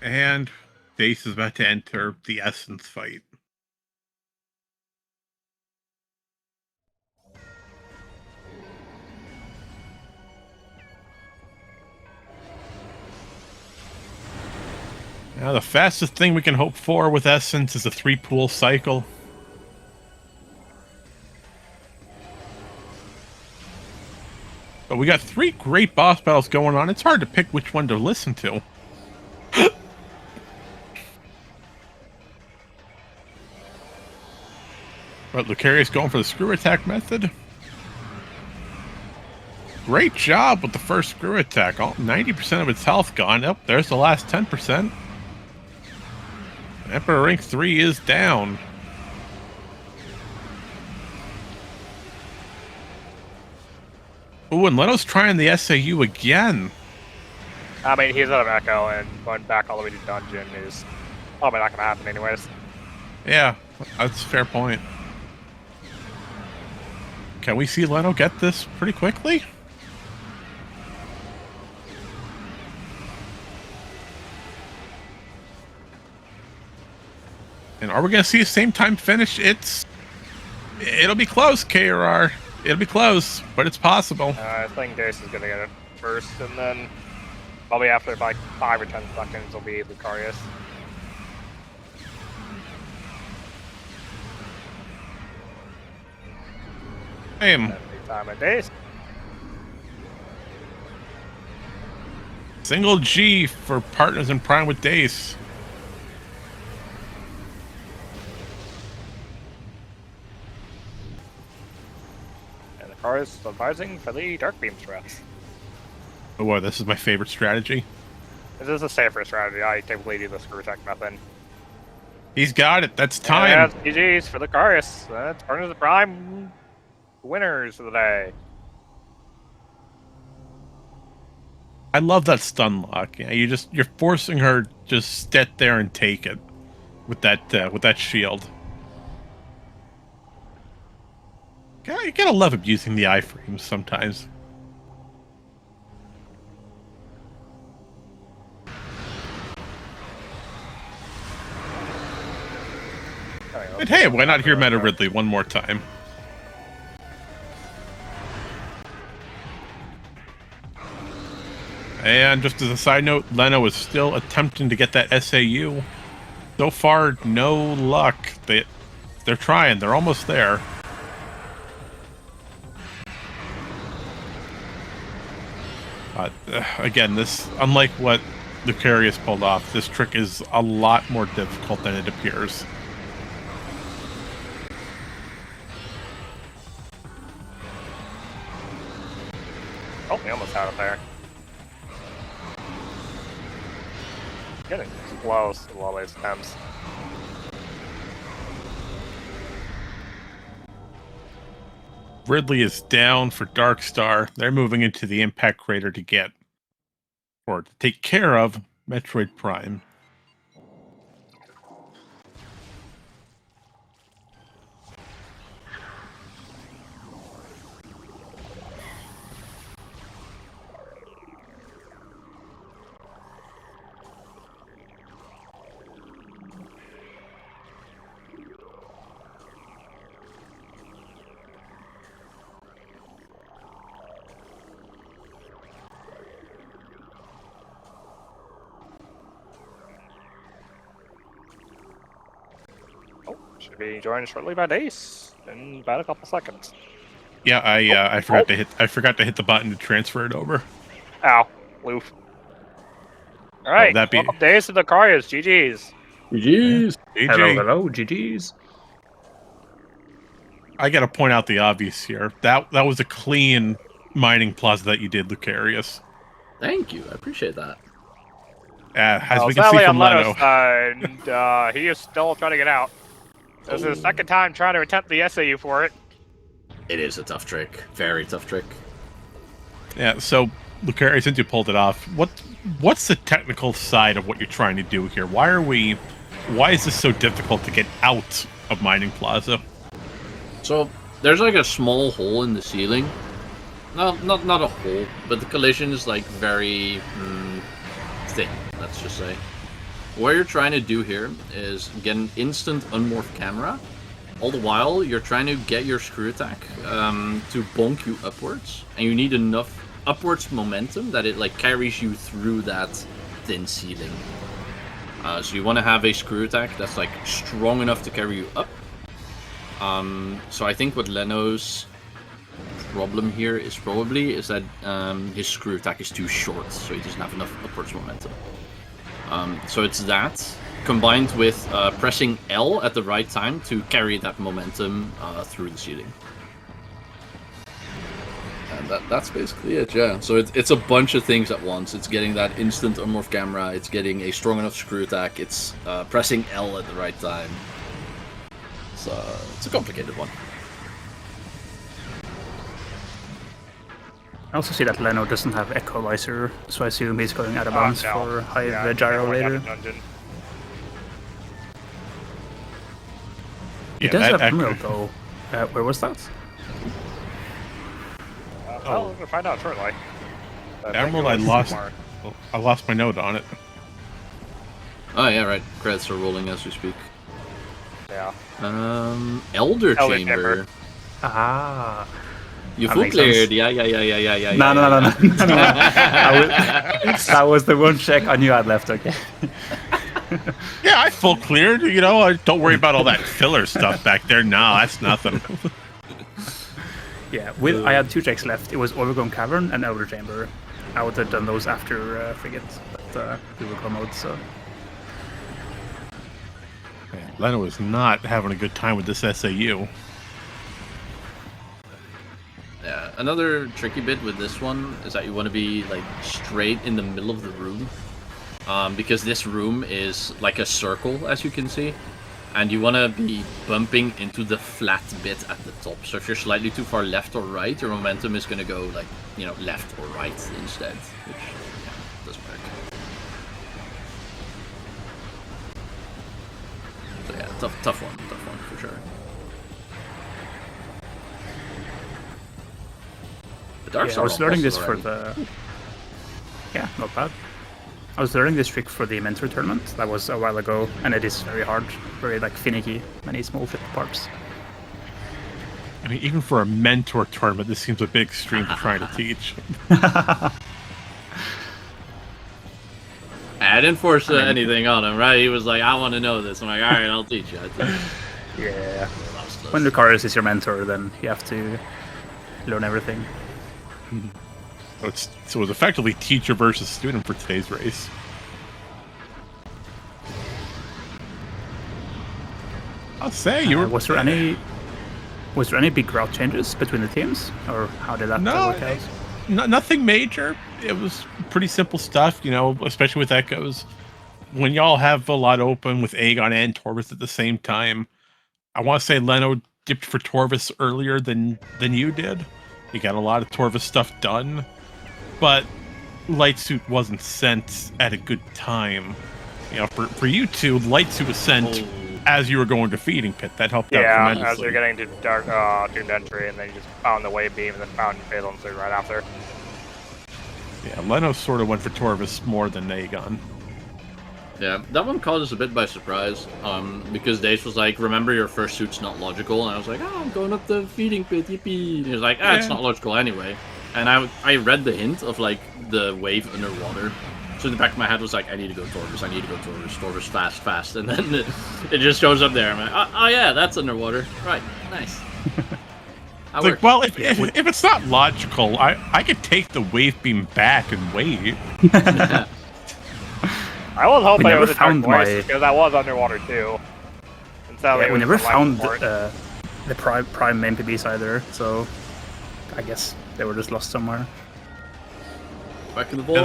And Dace is about to enter the Essence fight. Now, the fastest thing we can hope for with Essence is a 3-pool cycle. But we got 3 great boss battles going on. It's hard to pick which one to listen to. But Lucarius going for the screw attack method. Great job with the first screw attack. 90% of its health gone. Oh, there's the last 10%. Emperor Ring 3 is down. Ooh, and Leno's trying the SAU again.
I mean, he's out of Echo, and going back all the way to Dungeon is probably not going to happen anyways.
Yeah, that's a fair point. Can we see Leno get this pretty quickly? And are we going to see a same time finish? It'll be close, KRR. It'll be close, but it's possible.
I think Dace is going to get it first, and then probably after like 5 or 10 seconds will be Lucarius.
Same.
Time of Dace.
Single G for Partners in Prime with Dace.
Lucarius advising for the Dark Beam threats.
Oh, wow, this is my favorite strategy.
This is a safer strategy. I typically do the screw attack method.
He's got it. That's time.
Yeah, GG's for Lucarius. That's Partners in Prime winners of the day.
I love that stun lock. Yeah, you're forcing her to just sit there and take it with that shield. Yeah, you gotta love abusing the iframes sometimes. And hey, why not hear Meta Ridley one more time? And just as a side note, Leno is still attempting to get that SAU. So far, no luck. They're trying. They're almost there. Again, this, unlike what Lucarius pulled off, this trick is a lot more difficult than it appears.
Oh, we almost had it there. Getting close to all these attempts.
Ridley is down for Darkstar. They're moving into the impact crater to get, or to take care of, Metroid Prime.
Should be joined shortly by Dace in about a couple seconds.
Yeah, I forgot to hit the button to transfer it over.
Ow, loof. All right,
that be-
welcome Dace to the Carius. GG's.
GG's.
AJ,
Hello, GG's.
I gotta point out the obvious here. That was a clean mining plaza that you did, Lucarius.
Thank you. I appreciate that.
As we can
sadly
see from
on
Leno.
Leno's side, he is still trying to get out. This is the second time trying to attempt the SAU for it.
It is a tough trick. Very tough trick.
Yeah, so Lucarius, since you pulled it off, what's the technical side of what you're trying to do here? Why is this so difficult to get out of Mining Plaza?
So there's like a small hole in the ceiling. No, not a hole, but the collision is like very thin. Let's just say. What you're trying to do here is get an instant unmorph camera. All the while, you're trying to get your screw attack to bonk you upwards, and you need enough upwards momentum that it like carries you through that thin ceiling. So you want to have a screw attack that's like strong enough to carry you up. So I think what Leno's problem here is that his screw attack is too short, so he doesn't have enough upwards momentum. So it's that, combined with pressing L at the right time to carry that momentum through the ceiling. And that's basically it, yeah. So it's a bunch of things at once. It's getting that instant unmorph camera, it's getting a strong enough screw attack, it's pressing L at the right time. So it's a complicated one.
I also see that Leno doesn't have Equalizer, so I assume he's going out of bounds for high gyro later. He does have Emerald though. Where was that?
Well, we're gonna find out shortly.
Emerald, I lost my note on it.
Oh yeah, right. Credits are rolling as we speak.
Yeah.
Elder Chamber.
Ah.
You full cleared, yeah.
No. That was the one check I knew I'd left, okay.
Yeah, I full cleared, you know, don't worry about all that filler stuff back there. No, that's nothing.
Yeah, I had 2 checks left. It was Overgrown Cavern and Elder Chamber. I would have done those after Frigate, but we were come out, so...
Man, Leno is not having a good time with this SAU.
Yeah, another tricky bit with this one is that you want to be like straight in the middle of the room, because this room is like a circle, as you can see, and you want to be bumping into the flat bit at the top. So if you're slightly too far left or right, your momentum is going to go like, you know, left or right instead, which doesn't work. So yeah, tough one for sure.
Yeah, I was learning this for the... Yeah, not bad. I was learning this trick for the Mentor tournament. That was a while ago, and it is very hard, very like finicky, many small flip parts.
I mean, even for a Mentor tournament, this seems a bit extreme to try to teach.
I didn't force anything on him, right? He was like, I want to know this. I'm like, alright, I'll teach you.
Yeah. When Lucarius is your mentor, then you have to learn everything.
So it was effectively teacher versus student for today's race. I'll say you were.
Was there any big route changes between the teams, or how did that work out?
Nothing major. It was pretty simple stuff, especially with Echoes. When y'all have a lot open with Aegon and Torvis at the same time, I want to say Leno dipped for Torvis earlier than you did. You got a lot of Torvis stuff done, but Light Suit wasn't sent at a good time. For you two, Light Suit was sent as you were going to Feeding Pit. That helped out tremendously.
Yeah, as you're getting to Doomed Entry, and then you just found the Wave Beam, and then found Fatal Suit right after.
Yeah, Leno sort of went for Torvis more than Aegon.
Yeah, that one caught us a bit by surprise, because Dace was like, remember your first suit's not logical, and I was like, oh, I'm going up the Feeding Pit, yippee! And he was like, it's not logical anyway. And I read the hint of, like, the wave underwater, so in the back of my head was like, I need to go Torvis, Torvis fast, and then it just shows up there, I'm like, oh yeah, that's underwater, right, nice.
It's like, well, if it's not logical, I could take the Wave Beam back and wait.
I was hoping it was a Dark Voice, because I was underwater too. And so
we never found the prime main PBs either, so I guess they were just lost somewhere.
Back in the ball.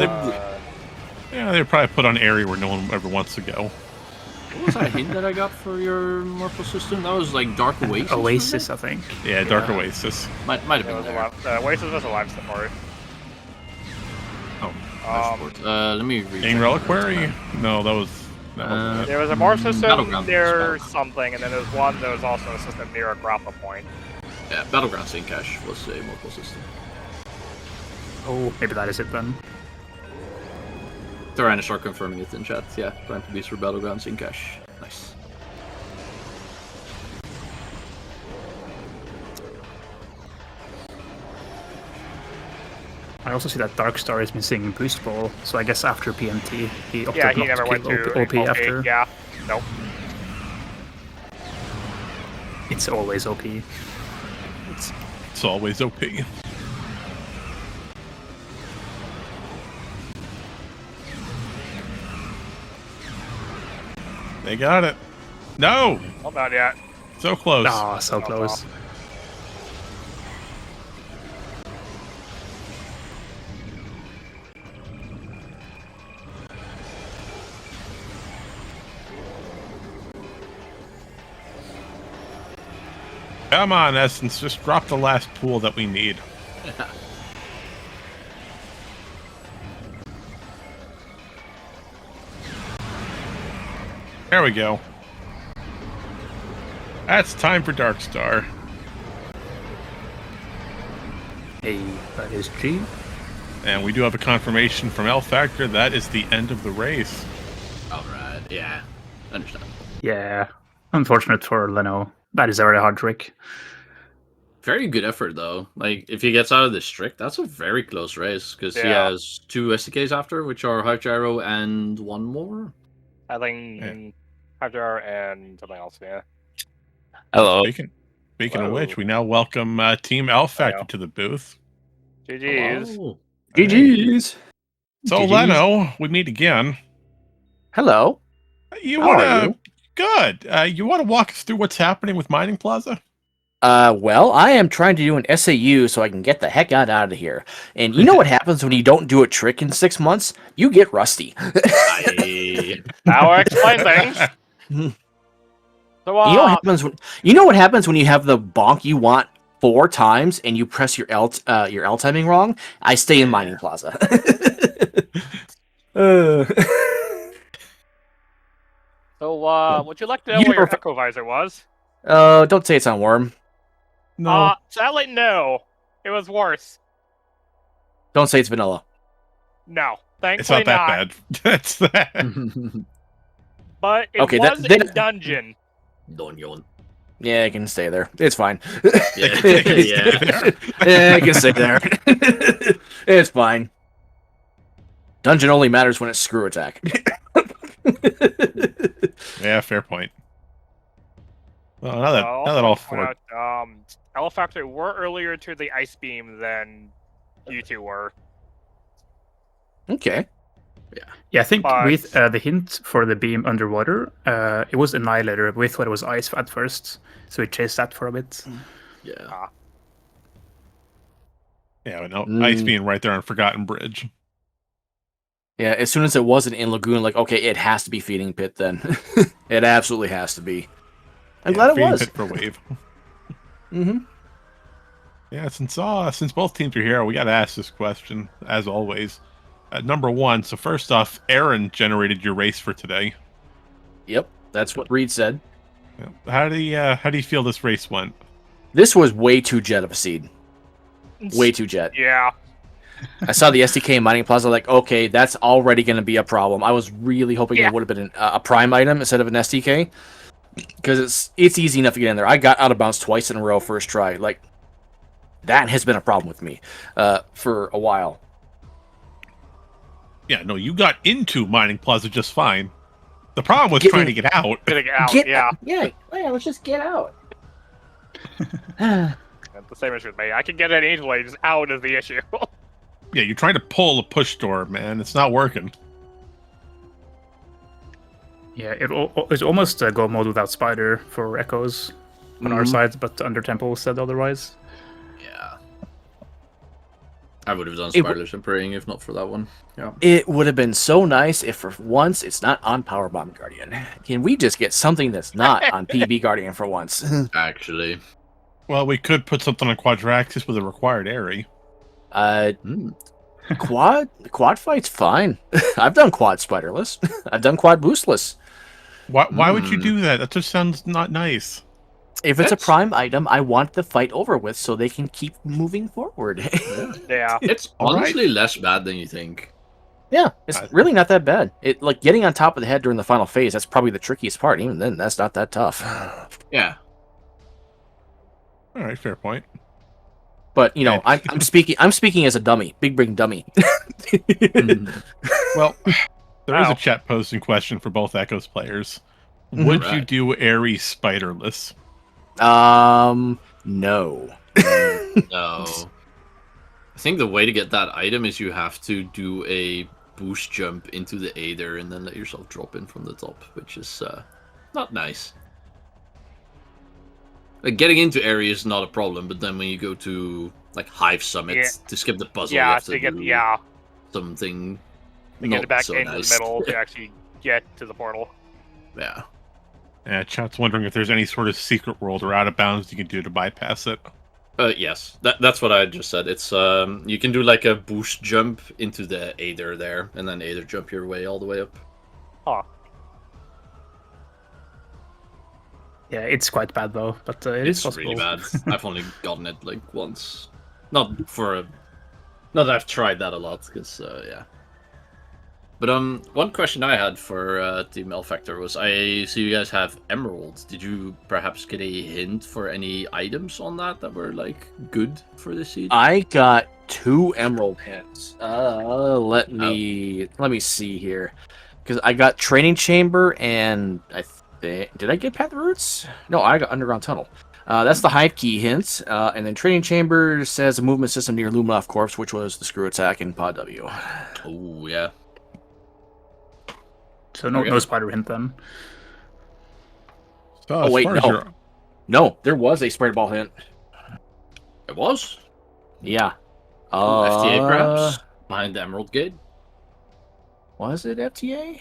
Yeah, they were probably put on an area where no one ever wants to go.
What was that hint that I got for your Morphle system? That was like Dark Oasis.
Oasis, I think.
Yeah, Dark Oasis.
Might have been there.
Oasis was a live support.
Let me read.
King Reliquary? No, that was.
There was a Morph system near something, and then there was one that was also a system near a grapple point.
Yeah, Battleground Sync Cache was a Morphle system.
Oh, maybe that is it then.
Tyrannosaur confirming it in chat. Yeah, Prime PBs for Battleground Sync Cache. Nice.
I also see that Darkstar is missing Boost Ball, so I guess after PMT, he opted
Yeah, he
not
never
to
went
kill
to
OP after.
Yeah, nope.
It's always OP.
It's always OP. They got it. No!
Well, not yet.
So close.
Ah, so close.
Come on, Essence. Just drop the last pool that we need. There we go. That's time for Darkstar.
Hey, that is G.
And we do have a confirmation from L Factor. That is the end of the race.
Alright, yeah. Understand.
Yeah. Unfortunate for Leno. That is a very hard trick.
Very good effort, though. Like, if he gets out of this trick, that's a very close race, because he has 2 SDKs after, which are Hive Gyro and one more.
I think Hydra and something else, yeah.
Hello.
Speaking of which, we now welcome Team L Factor to the booth.
GG's.
Oh.
GG's.
So,
GG's.
Leno, we meet again.
Hello.
You
How
want
are
to...
you?
Good. You want to walk us through what's happening with Mining Plaza?
Well, I am trying to do an SAU so I can get the heck out of here. And you know what happens when you don't do a trick in 6 months? You get rusty.
Now I explain things. So,
you know what happens when you have the bonk you want 4 times and you press your L timing wrong? I stay in Mining Plaza.
So, would you like to know where your Echo Visor was?
Don't say it's on Worm.
No.
Sadly, no. It was worse.
Don't say it's vanilla.
No.
It's
Thankfully
not that bad. That's that.
But it
Okay,
was
then-
a dungeon.
Donjon.
Yeah, I can stay there. It's fine.
Yeah.
Yeah, I can stay there. It's fine. Dungeon only matters when it's screw attack.
Yeah, fair point. Well, now that all four...
L Factor were earlier to the Ice Beam than you two were.
Okay.
Yeah, I think
But-
with the hint for the beam underwater, it was Annihilator. We thought it was ice at first, so we chased that for a bit.
Yeah.
Yeah, no, ice being right there on Forgotten Bridge.
Yeah, as soon as it wasn't in Lagoon, like, okay, it has to be Feeding Pit then. It absolutely has to be. I'm glad it
Feeding
was.
Pit for wave.
Mm-hmm.
Yeah, since both teams are here, we got to ask this question as always. Number one. So first off, Aaron generated your race for today.
Yep, that's what Reed said.
How do you feel this race went?
This was way too jet of a seed. Way too jet.
Yeah.
I saw the SDK mining plaza, like, okay, that's already going to be a problem. I was really hoping it would have been a prime item instead of an SDK, because it's easy enough to get in there. I got out of bounds twice in a row first try. Like, that has been a problem with me for a while.
Yeah, no, you got into Mining Plaza just fine. The problem was trying to get out.
Getting out,
Yeah, let's just get out.
That's the same issue with me. I can get in easily, just out is the issue.
Yeah, you're trying to pull a push door, man. It's not working.
Yeah, it's almost a go mode without spider for echoes on our side, but Under Temple said otherwise.
Yeah. I would have done Spireless and Praying if not for that one. Yeah.
It would have been so nice if for once it's not on Powerbomb Guardian. Can we just get something that's not on PB Guardian for once?
Actually.
Well, we could put something on Quadraxis with a required Airy.
Quad fight's fine. I've done quad spiderless. I've done quad boostless.
Why would you do that? That just sounds not nice.
If it's a prime item, I want the fight over with so they can keep moving forward.
Yeah.
It's honestly less bad than you think.
Yeah, it's really not that bad. It like getting on top of the head during the final phase, that's probably the trickiest part. Even then, that's not that tough.
Yeah.
All right, fair point.
But you know, I'm speaking as a dummy, big brain dummy.
Well, there is a chat posting question for both Echoes players. Would you do Airy spiderless?
No.
No. I think the way to get that item is you have to do a boost jump into the Aether and then let yourself drop in from the top, which is not nice. Like, getting into area is not a problem, but then when you go to like Hive Summit to skip the puzzle, you have to do something
to get it back
so
in
nice.
the middle to actually get to the portal.
Yeah.
Chat's wondering if there's any sort of secret world or out of bounds you can do to bypass it.
Yes, that's what I just said. It's you can do like a boost jump into the Aether there, and then Aether jump your way all the way up.
Huh.
Yeah, it's quite bad though, but it's possible.
Really bad. I've only gotten it like once. Not that I've tried that a lot, because yeah. But one question I had for Team L Factor was, I see you guys have emeralds. Did you perhaps get a hint for any items on that were like good for this seed?
I got 2 emerald hints. Let me see here, because I got training chamber and did I get Path Roots? No, I got underground tunnel. That's the Hive Key hints, and then training chamber says a movement system near Luminov Corpse, which was the screw attack in Pod W.
Oh yeah.
So no spider hint then.
So
wait, no. No, there was a spider ball hint.
It was?
Yeah.
FTA perhaps? Behind the Emerald Gate?
Was it FTA?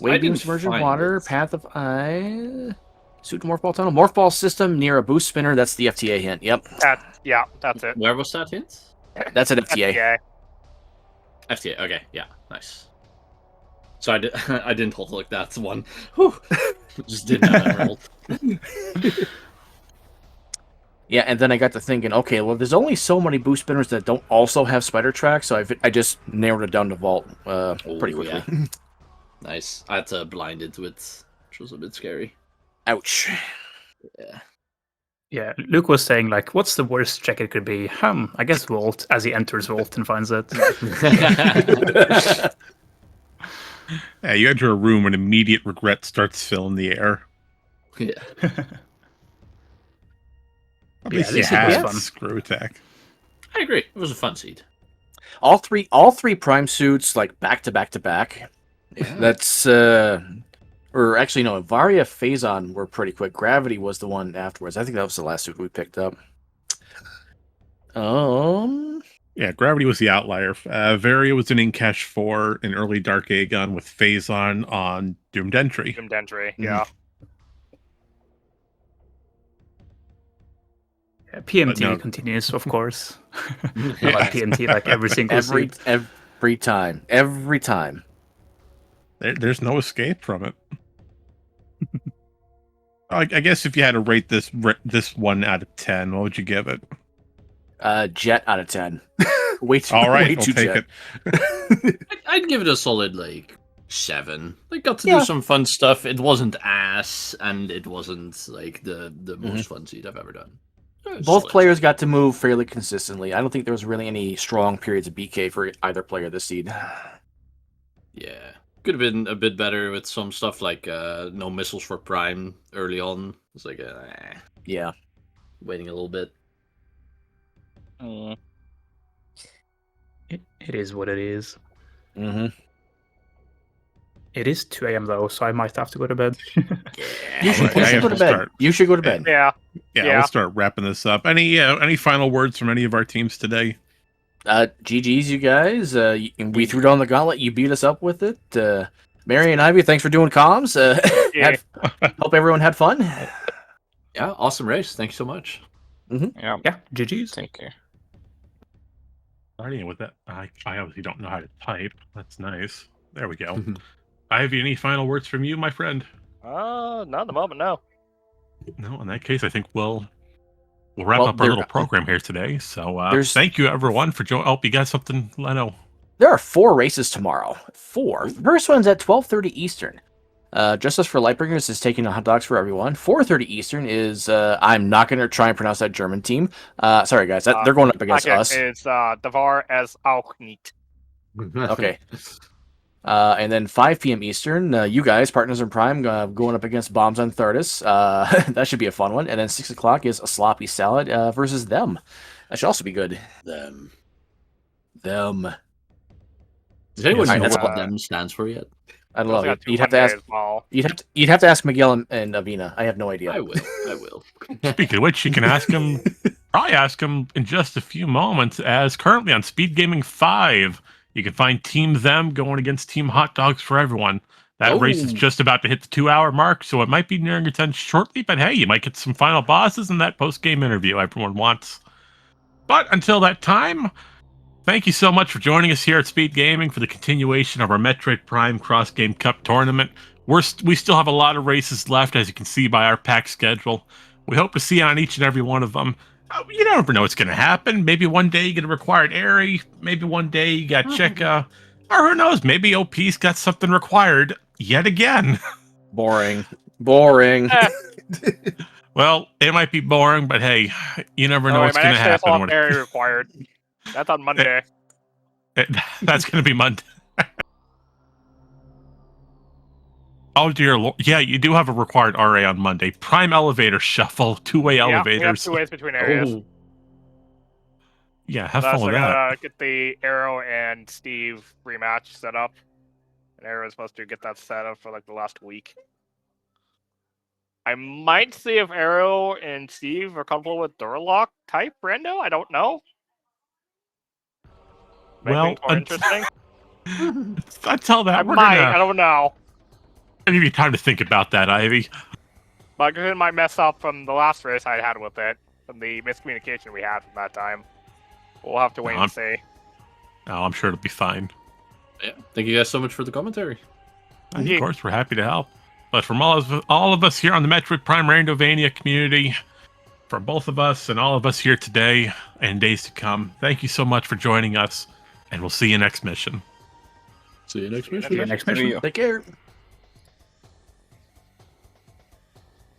Wave beam, submersion, water, path of eye, suit to morph ball tunnel, morph ball system near a boost spinner. That's the FTA hint. Yep.
That's it.
Where was that hint?
That's an FTA.
Yeah.
FTA. Okay, yeah, nice. So I didn't hold like that one. Whew. Just didn't have emerald.
Yeah, and then I got to thinking, okay, well, there's only so many boost spinners that don't also have spider tracks, so I just narrowed it down to vault pretty quickly.
Yeah. Nice. I had to blind into it, which was a bit scary.
Ouch.
Yeah.
Yeah, Luke was saying, like, what's the worst check it could be? I guess Vault, as he enters Vault and finds it.
Yeah, you enter a room and immediate regret starts filling the air.
Yeah.
At least you
this
had
was fun.
screw attack.
I agree. It was a fun seed.
All three prime suits like back to back to back.
Yeah.
That's or actually no, Varia Phazon were pretty quick. Gravity was the one afterwards. I think that was the last suit we picked up.
Yeah, Gravity was the outlier. Varia was an Inkesh 4 in early Dark Aegon with Phazon on Doomed Entry.
Doomed Entry, yeah.
PMT
no.
continues, of course. I like PMT like every single
every
suit.
every time.
There's no escape from it. I guess if you had to rate this 1 out of 10, what would you give it?
Jet out of 10. way too.
All right,
way
I'll
too
take
jet.
it.
I'd give it a solid 7. They got to do some fun stuff. It wasn't ass, and it wasn't like the most fun seed I've ever done.
Both players got to move fairly consistently. I don't think there was really any strong periods of BK for either player this seed.
Yeah. Could have been a bit better with some stuff like no missiles for Prime early on. It's like,
yeah.
Waiting a little bit.
It is what it is.
Mm-hmm.
It is 2 a.m. though, so I might have to go to bed.
You should go to bed. You should go to bed.
Yeah.
We'll start wrapping this up. Any final words from any of our teams today?
GG's, you guys. We threw down the gauntlet. You beat us up with it. Mary and Ivy, thanks for doing comms. Hope everyone had fun.
Yeah, awesome race. Thank you so much.
Mm-hmm.
Yeah, GG's.
Thank you.
Starting with that, I obviously don't know how to type. That's nice. There we go. Ivy, any final words from you, my friend?
Not at the moment, no.
No, in that case, I think we'll wrap up our little program here today. So thank you, everyone, for joining. Oh, you got something, Leno?
There are 4 races tomorrow. 4. The first one's at 12:30 Eastern. Justice for Lightbringers is taking the hot dogs for everyone. 4:30 Eastern is I'm not going to try and pronounce that German team. Sorry, guys. They're going up against us.
It's Davar as auch nicht.
Okay. And then 5 p.m. Eastern, you guys, Partners in Prime, going up against Bombs on Thardis. That should be a fun one. And then 6 o'clock is a Sloppy Salad versus them. That should also be good. Them.
Does anyone know
that's
what them stands for yet?
I don't know. You'd have to ask. You'd have to ask Miguel and Avina. I have no idea.
I will.
Speaking of which, you can ask him. Probably ask him in just a few moments. As currently on SpeedGaming 5, you can find Team Them going against Team Hot Dogs for Everyone. That race is just about to hit the 2-hour mark, so it might be nearing its end shortly. But hey, you might get some final bosses in that post-game interview everyone wants. But until that time, thank you so much for joining us here at SpeedGaming for the continuation of our Metroid Prime Cross Game Cup tournament. We still have a lot of races left, as you can see by our packed schedule. We hope to see you on each and every one of them. You never know what's going to happen. Maybe one day you get a required Airy. Maybe one day you got Cheka. Or who knows, maybe OP's got something required yet again.
Boring.
Well, it might be boring, but hey, you never know what's going to happen.
When Airy required. That's on Monday.
That's going to be Monday. Oh dear Lord! Yeah, you do have a required RA on Monday. Prime elevator shuffle, 2-way elevators.
We have 2 ways between areas.
Yeah, have fun with that.
Gotta get the Arrow and Steve rematch set up. And Arrow is supposed to get that set up for like the last week. I might see if Arrow and Steve are comfortable with Durlock type Brando. I don't know.
Well,
more interesting.
Until that,
I don't know.
I'll give you time to think about that, Ivy.
But it might mess up from the last race I had with it, from the miscommunication we had from that time. We'll have to wait and see.
Oh, I'm sure it'll be fine.
Yeah. Thank you guys so much for the commentary.
And of course, we're happy to help. But from all of us here on the Metroid Prime Randovania community, from both of us and all of us here today and days to come, thank you so much for joining us, and we'll see you next mission.
See you next mission.
Take care.